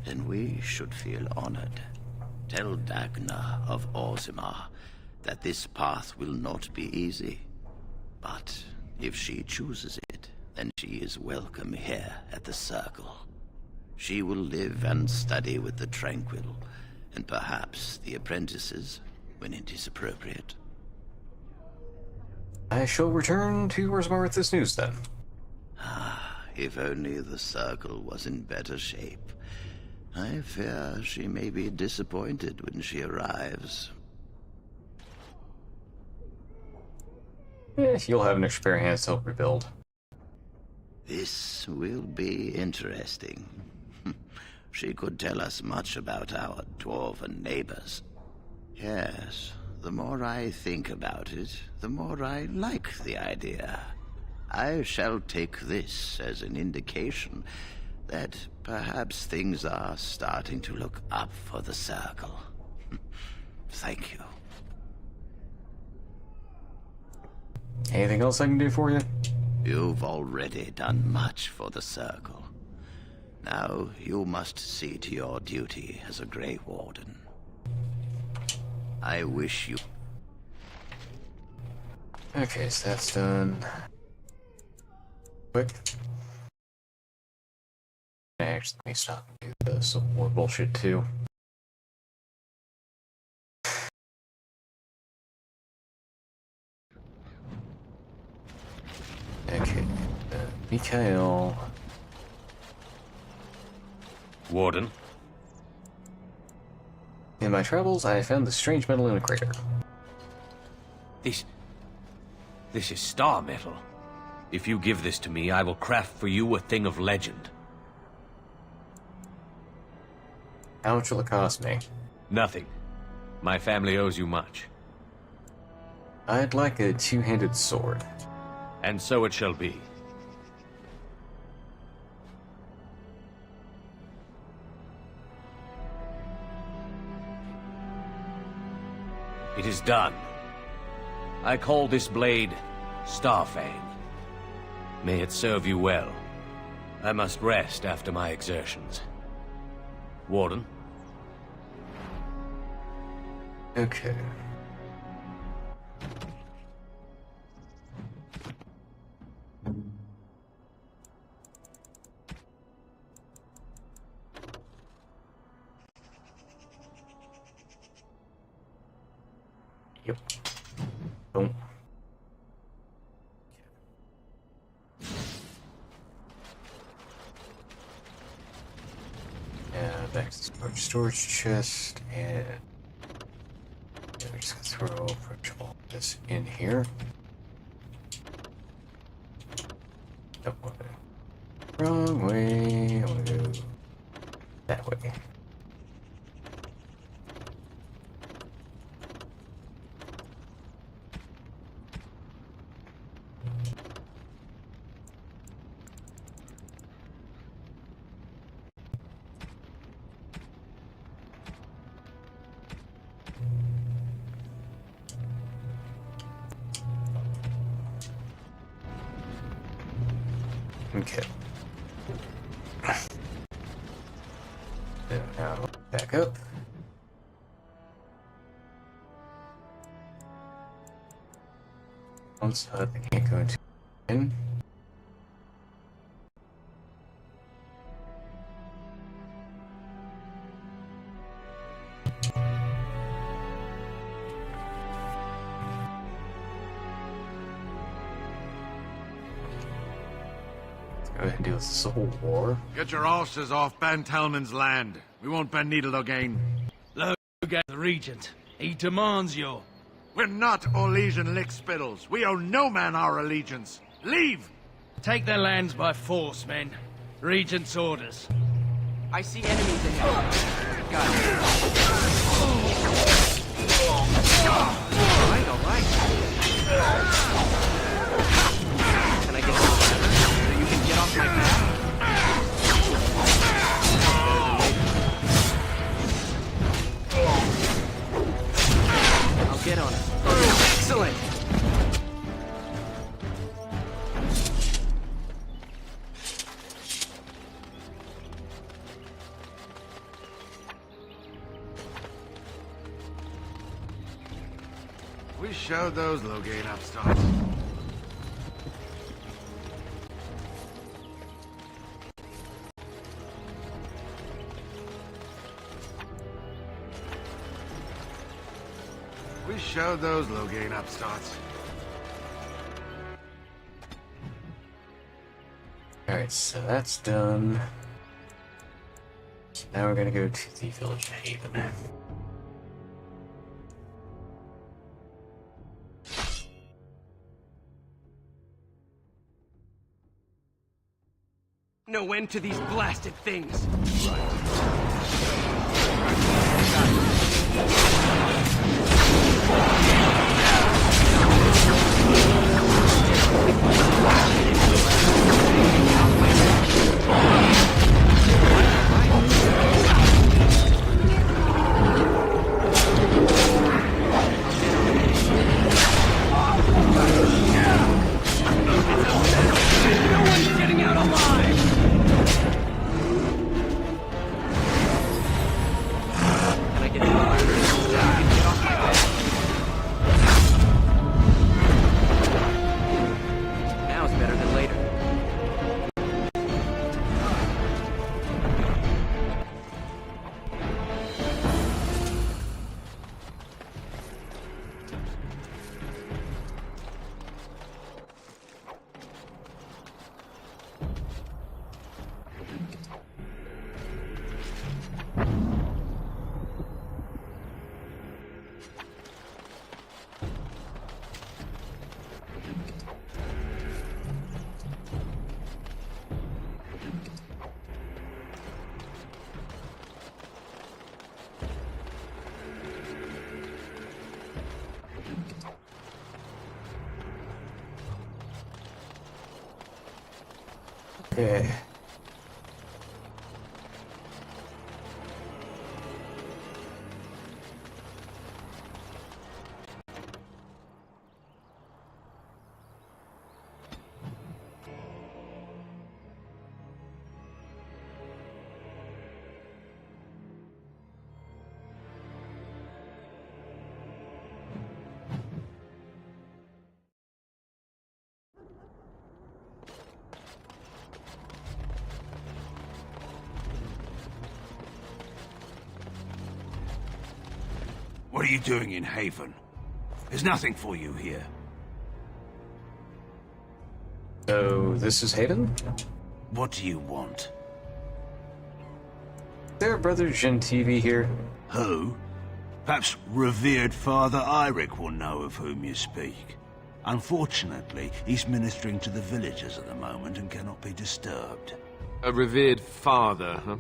then we should feel honored. Tell Dagna of Orzammar that this path will not be easy. But if she chooses it, then she is welcome here at the Circle. She will live and study with the Tranquil, and perhaps the apprentices, when it is appropriate. I shall return to Orzammar with this news then. If only the Circle was in better shape. I fear she may be disappointed when she arrives. You'll have an extra pair of hands to help rebuild. This will be interesting. She could tell us much about our dwarven neighbors. Yes, the more I think about it, the more I like the idea. I shall take this as an indication that perhaps things are starting to look up for the Circle. Thank you. Anything else I can do for you? You've already done much for the Circle. Now you must see to your duty as a Grey Warden. I wish you... Okay, so that's done. Quick. Actually, let me stop and do the Civil War bullshit too. Okay, Mikhail. Warden? In my travels, I found this strange metal in a crater. This is star metal. If you give this to me, I will craft for you a thing of legend. How much will it cost me? Nothing. My family owes you much. I'd like a two-handed sword. And so it shall be. It is done. I call this blade Starfang. May it serve you well. I must rest after my exertions. Warden? Okay. Yep. Boom. back to the storage chest, and we're just gonna throw pretty much all this in here. Oh, wrong way. I want to go that way. Okay. Then now back up. Once I can't go into in. Go ahead and deal with the Soul War. Get your horses off Ben Telman's land. We won't bend needle again. Look at the Regent. He demands you. We're not Orlesian lickspittles. We owe no man our allegiance. Leave! Take their lands by force, men. Regent's orders. I see enemies ahead. Got it. All right. Can I get on the ladder so you can get off my back? I'll get on it. Excellent! We showed those Loghain upstarts. We showed those Loghain upstarts. Alright, so that's done. Now we're gonna go to the village of Haven. No end to these blasted things. No one's getting out alive! Can I get in the ladder? Get off my back. Now's better than later. Okay. What are you doing in Haven? There's nothing for you here. So, this is Haven? What do you want? there Brother Gentivi here? Who? Perhaps revered Father Eirik will know of whom you speak. Unfortunately, he's ministering to the villagers at the moment and cannot be disturbed. A revered father, huh?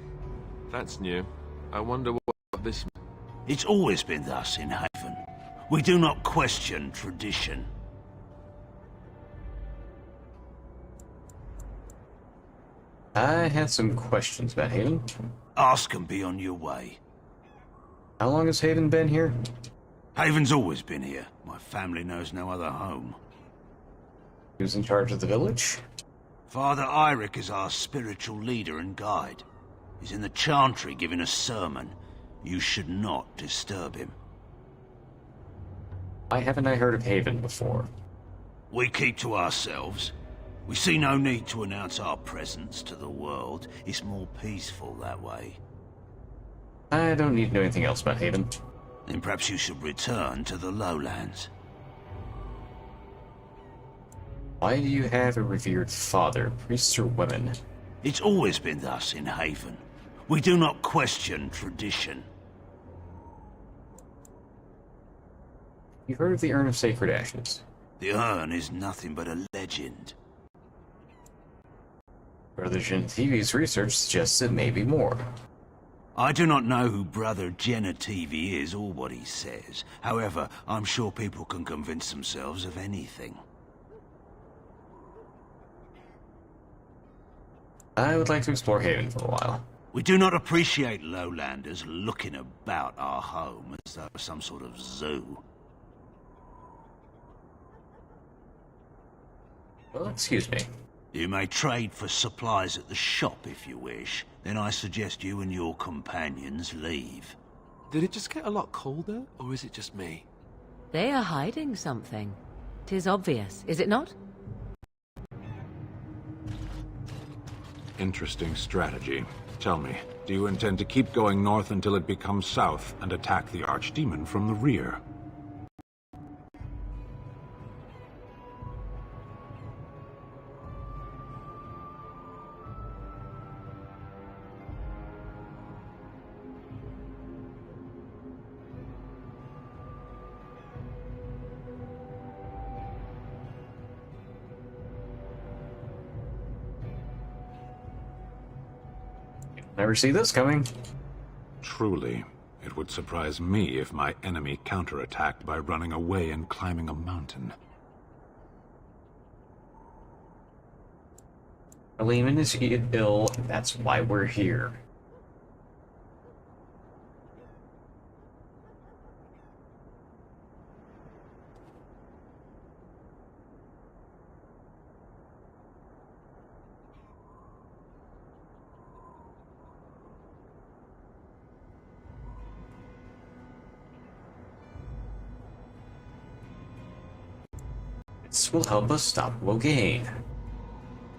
That's new. I wonder what this means. It's always been thus in Haven. We do not question tradition. I had some questions about Haven. Ask and be on your way. How long has Haven been here? Haven's always been here. My family knows no other home. Who's in charge of the village? Father Eirik is our spiritual leader and guide. He's in the chantry giving a sermon. You should not disturb him. Why haven't I heard of Haven before? We keep to ourselves. We see no need to announce our presence to the world. It's more peaceful that way. I don't need to know anything else about Haven. Then perhaps you should return to the lowlands. Why do you have a revered father, priests or women? It's always been thus in Haven. We do not question tradition. You heard of the Urn of Sacred Ashes? The urn is nothing but a legend. Brother Gentivi's research suggests it may be more. I do not know who Brother Genetivi is or what he says. However, I'm sure people can convince themselves of anything. I would like to explore Haven for a while. We do not appreciate lowlanders looking about our home as though some sort of zoo. Well, excuse me. You may trade for supplies at the shop if you wish. Then I suggest you and your companions leave. Did it just get a lot colder, or is it just me? They are hiding something. 'Tis obvious, is it not? Interesting strategy. Tell me, do you intend to keep going north until it becomes south and attack the Archdemon from the rear? Never see this coming. Truly, it would surprise me if my enemy counterattacked by running away and climbing a mountain. Lehman is ill, that's why we're here. This will help us stop Loghain.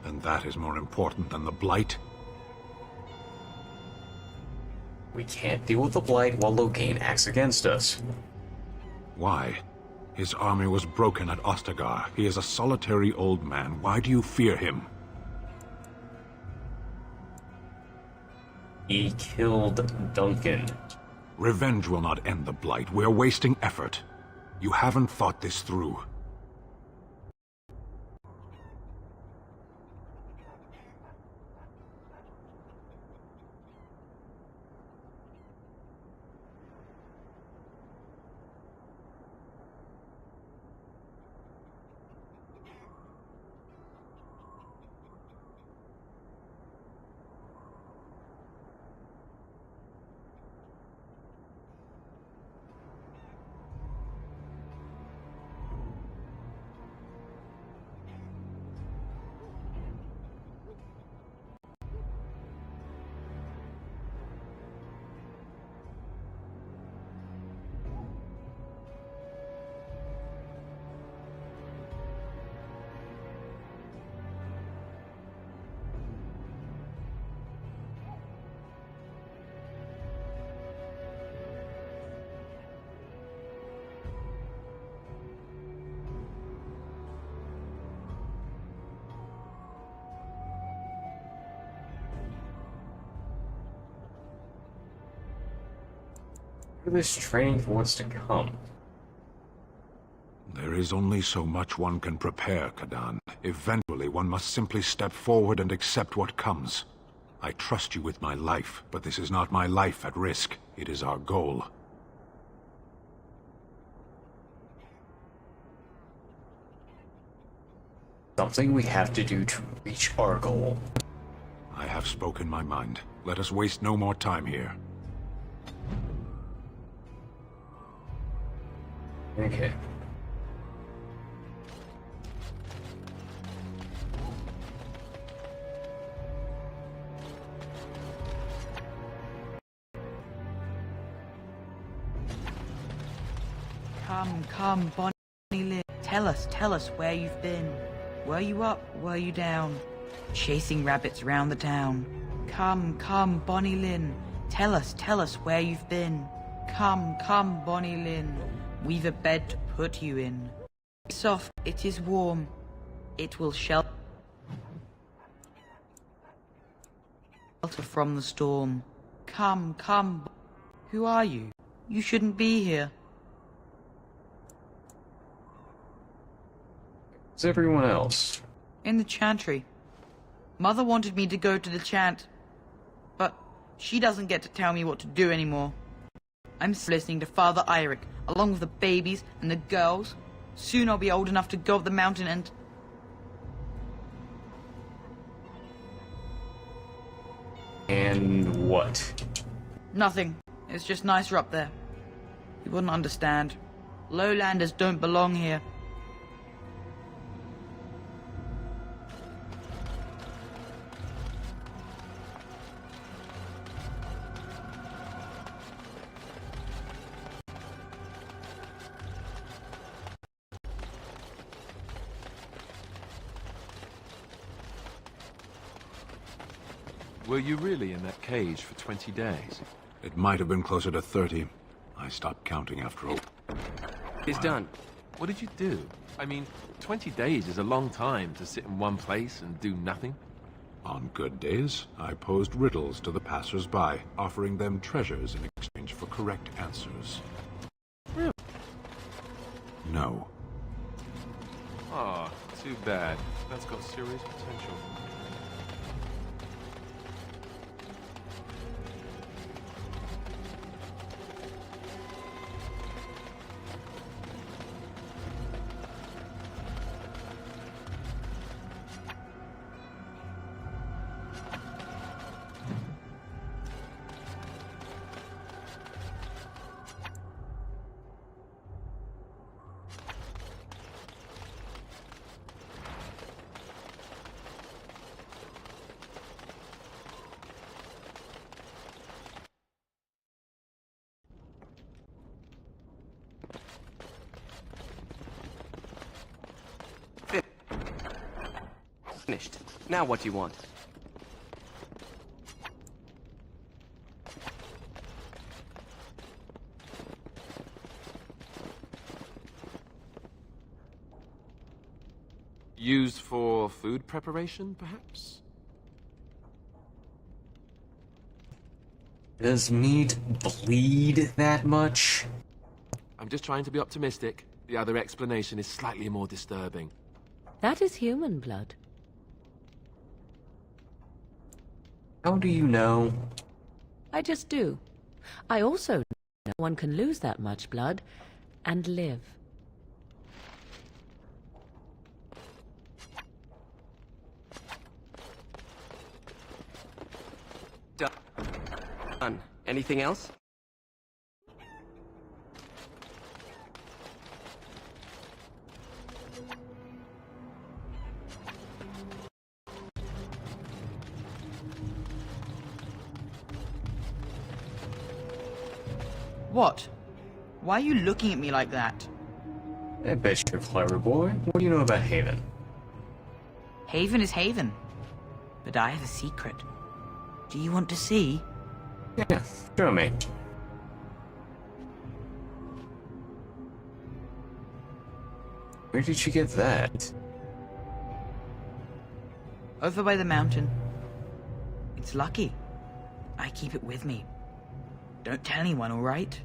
And that is more important than the Blight? We can't deal with the Blight while Loghain acts against us. Why? His army was broken at Ostagar. He is a solitary old man. Why do you fear him? He killed Duncan. Revenge will not end the Blight. We're wasting effort. You haven't thought this through. This training for what's to come. There is only so much one can prepare, Kadan. Eventually, one must simply step forward and accept what comes. I trust you with my life, but this is not my life at risk. It is our goal. Something we have to do to reach our goal. I have spoken my mind. Let us waste no more time here. Okay. Come, Bonnie Lynn. Tell us where you've been. Were you up? Were you down? Chasing rabbits round the town. Come, Bonnie Lynn. Tell us where you've been. Come, Bonnie Lynn. We've a bed to put you in. Soft, it is warm. It will shelter from the storm. Come. Who are you? You shouldn't be here. Who's everyone else? In the chantry. Mother wanted me to go to the chant, but she doesn't get to tell me what to do anymore. I'm listening to Father Eirik, along with the babies and the girls. Soon I'll be old enough to go up the mountain and... And what? Nothing. It's just nicer up there. You wouldn't understand. Lowlanders don't belong here. Were you really in that cage for 20 days? It might have been closer to 30. I stopped counting after all. It's done. What did you do? I mean, 20 days is a long time to sit in one place and do nothing. On good days, I posed riddles to the passers-by, offering them treasures in exchange for correct answers. Really? No. Ah, too bad. That's got serious potential. Finished. Now what do you want? Used for food preparation, perhaps? Does meat bleed that much? I'm just trying to be optimistic. The other explanation is slightly more disturbing. That is human blood. How do you know? I just do. I also know one can lose that much blood and live. Done. Anything else? What? Why are you looking at me like that? I bet you're a clever boy. What do you know about Haven? Haven is Haven. But I have a secret. Do you want to see? Yeah, show me. Where did you get that? Over by the mountain. It's lucky. I keep it with me. Don't tell anyone, all right?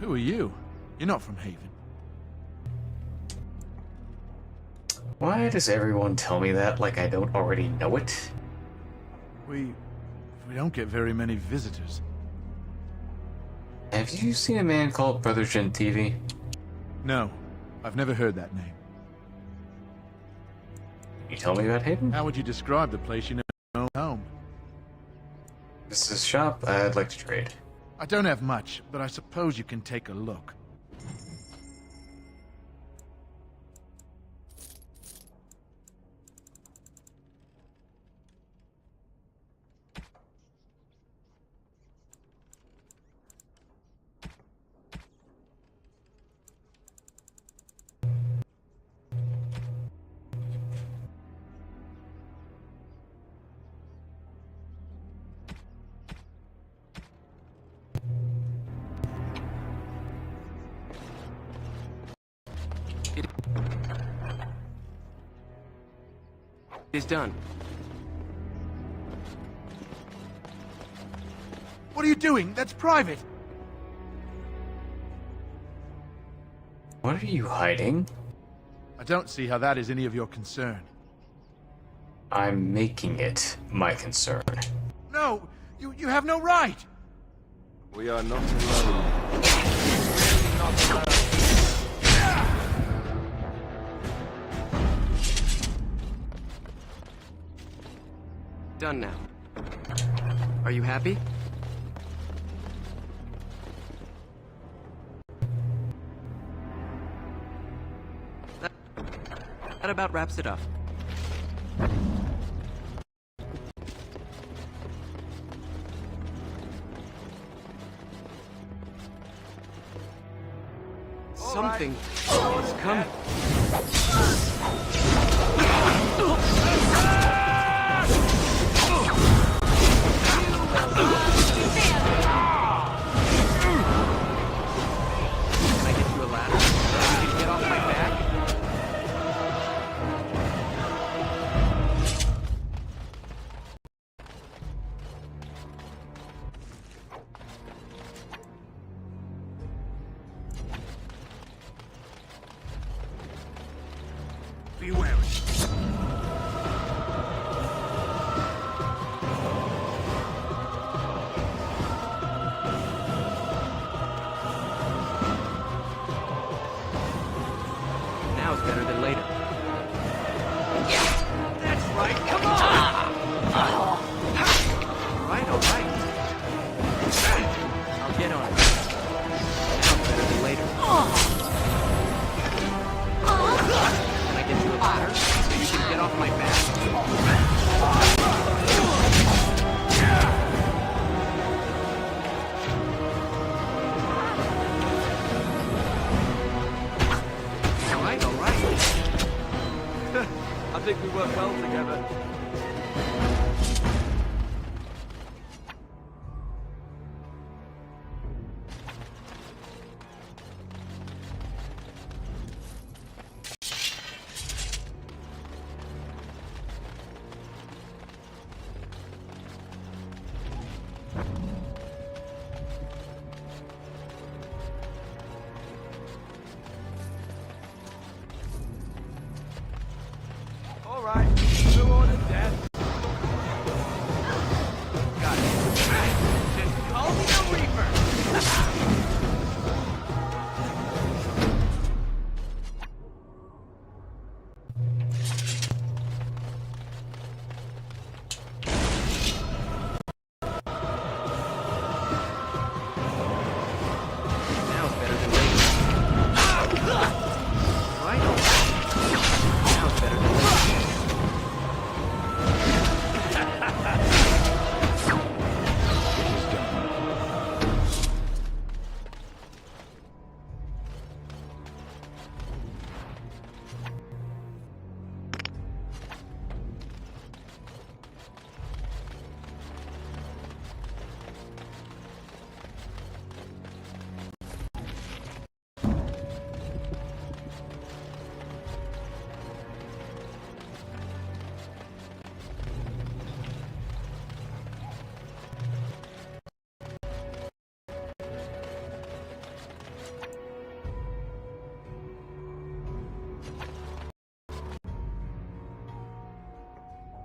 Who are you? You're not from Haven. Why does everyone tell me that like I don't already know it? We don't get very many visitors. Have you seen a man called Brother Gentivi? No, I've never heard that name. You tell me about Haven? How would you describe the place you know home? This is a shop. I'd like to trade. I don't have much, but I suppose you can take a look. It is done. What are you doing? That's private! What are you hiding? I don't see how that is any of your concern. I'm making it my concern. No! You have no right! We are not alone. Not alone. Done now. Are you happy? That about wraps it up. Something is coming. Can I get you a ladder? You can get off my back?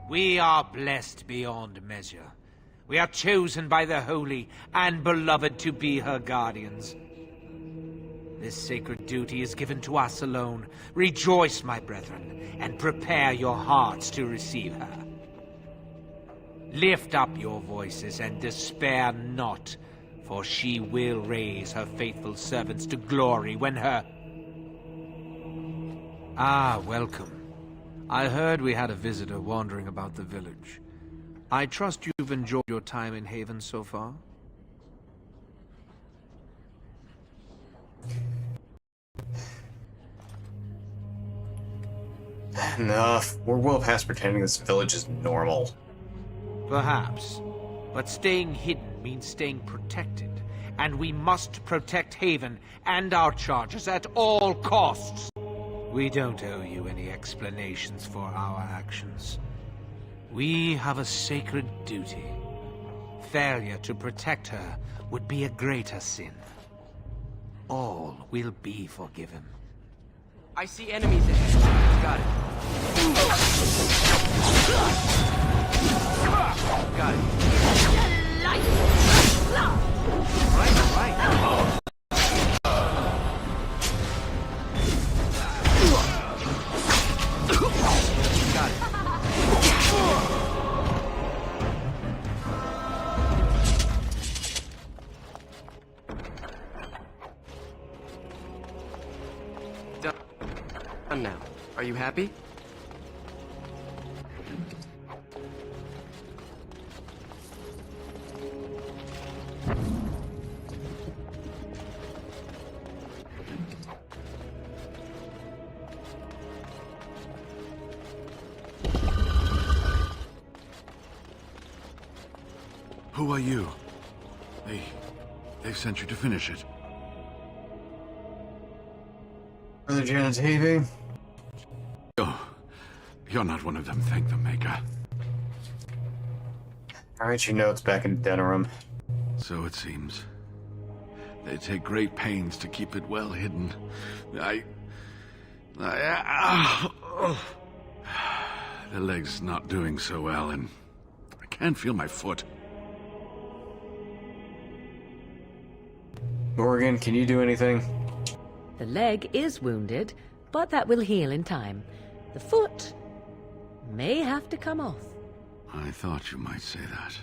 We are blessed beyond measure. We are chosen by the holy and beloved to be her guardians. This sacred duty is given to us alone. Rejoice, my brethren, and prepare your hearts to receive her. Lift up your voices and despair not, for she will raise her faithful servants to glory when her... Ah, welcome. I heard we had a visitor wandering about the village. I trust you've enjoyed your time in Haven so far? Enough. We're well past pretending this village is normal. Perhaps. But staying hidden means staying protected. And we must protect Haven and our charges at all costs. We don't owe you any explanations for our actions. We have a sacred duty. Failure to protect her would be a greater sin. All will be forgiven. I see enemies ahead. Got it. Got it. Right. Got it. Done now. Are you happy? Who are you? They've sent you to finish it. Brother Janet's Haven. Oh, you're not one of them, thank the Maker. Alright, your notes back in Denerim. So it seems. They take great pains to keep it well hidden. The leg's not doing so well, and I can't feel my foot. Morgan, can you do anything? The leg is wounded, but that will heal in time. The foot may have to come off. I thought you might say that.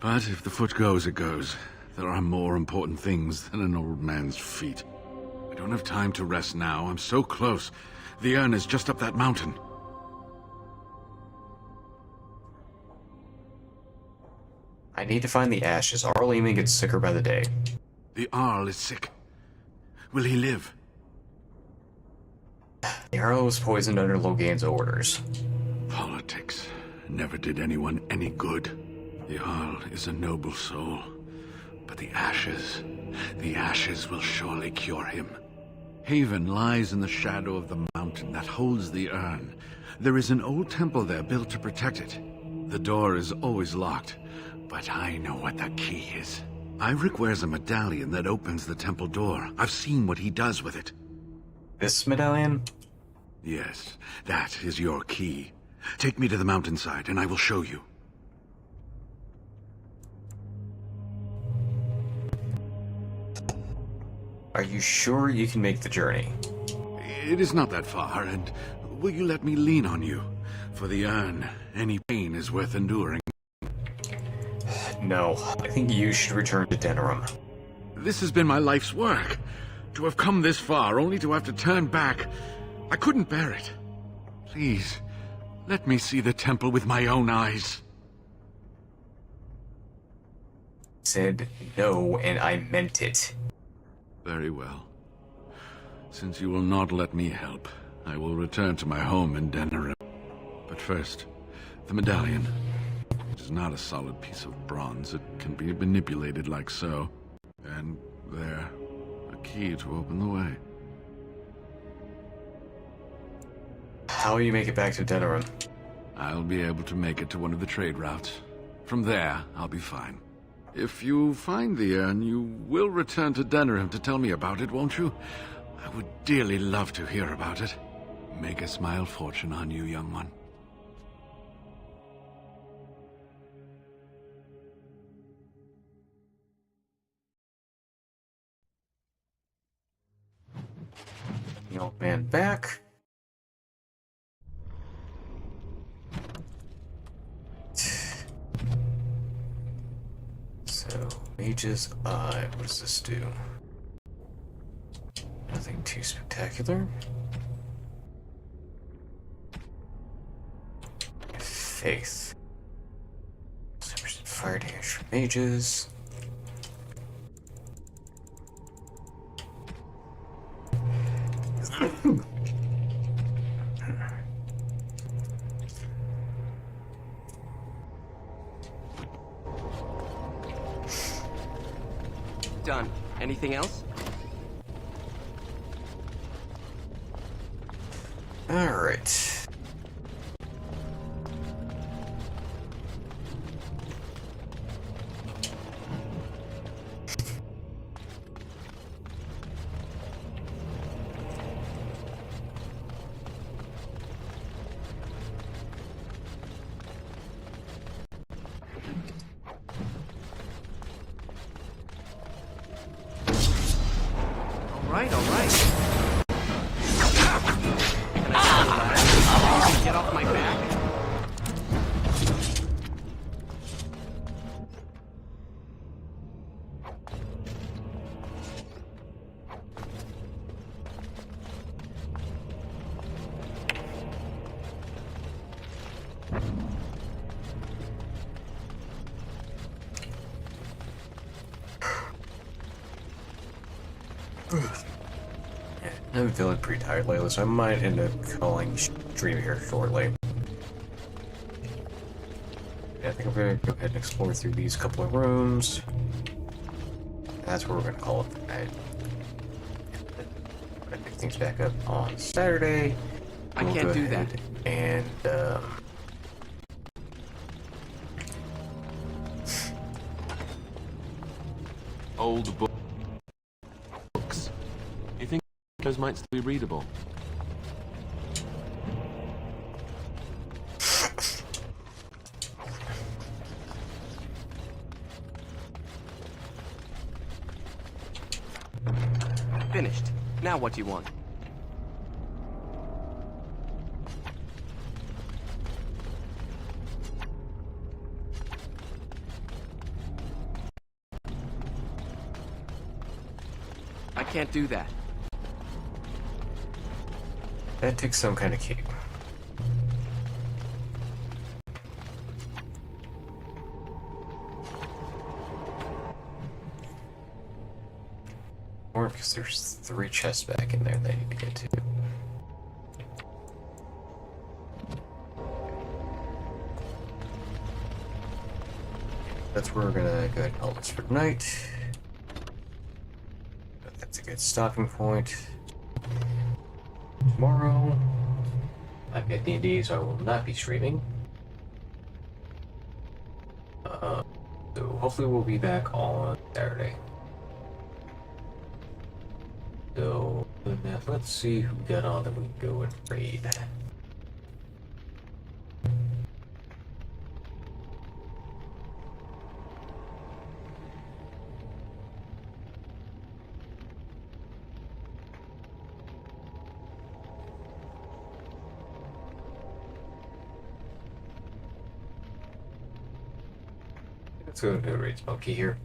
But if the foot goes, it goes. There are more important things than an old man's feet. I don't have time to rest now. I'm so close. The urn is just up that mountain. I need to find the ashes. Arl Eamon gets sicker by the day. The Arl is sick. Will he live? The Arl was poisoned under Logain's orders. Politics never did anyone any good. The Arl is a noble soul. But the ashes will surely cure him. Haven lies in the shadow of the mountain that holds the urn. There is an old temple there built to protect it. The door is always locked, but I know what that key is. Iric wears a medallion that opens the temple door. I've seen what he does with it. This medallion? Yes, that is your key. Take me to the mountainside and I will show you. Are you sure you can make the journey? It is not that far, and will you let me lean on you? For the urn, any pain is worth enduring. No, I think you should return to Denerim. This has been my life's work. To have come this far, only to have to turn back. I couldn't bear it. Please, let me see the temple with my own eyes. Said no, and I meant it. Very well. Since you will not let me help, I will return to my home in Denerim. But first, the medallion. It is not a solid piece of bronze. It can be manipulated like so. And there, a key to open the way. How will you make it back to Denerim? I'll be able to make it to one of the trade routes. From there, I'll be fine. If you find the urn, you will return to Denerim to tell me about it, won't you? I would dearly love to hear about it. Make a smile fortune on you, young one. the old man back. So, Mage's Eye, what does this do? Nothing too spectacular. Faith. 7% fire damage for mages. Done. Anything else? Alright. Alright. Can I get a ladder? You can get off my back? I've been feeling pretty tired lately, so I might end up calling stream here shortly. Yeah, I think I'm gonna go ahead and explore through these couple of rooms. That's where we're gonna call it for tonight. I'm gonna pick things back up on Saturday. I can't do that. And Old books. You think those might still be readable? Finished. Now what do you want? I can't do that. that takes some kind of key. Or because there's 3 chests back in there that I need to get to. That's where we're gonna go ahead and call this for tonight. That's a good stopping point. Tomorrow, I've got D&D, so I will not be streaming. So hopefully we'll be back on Saturday. So, let's see who got on that we can go and raid. Let's go to raid Smokey here.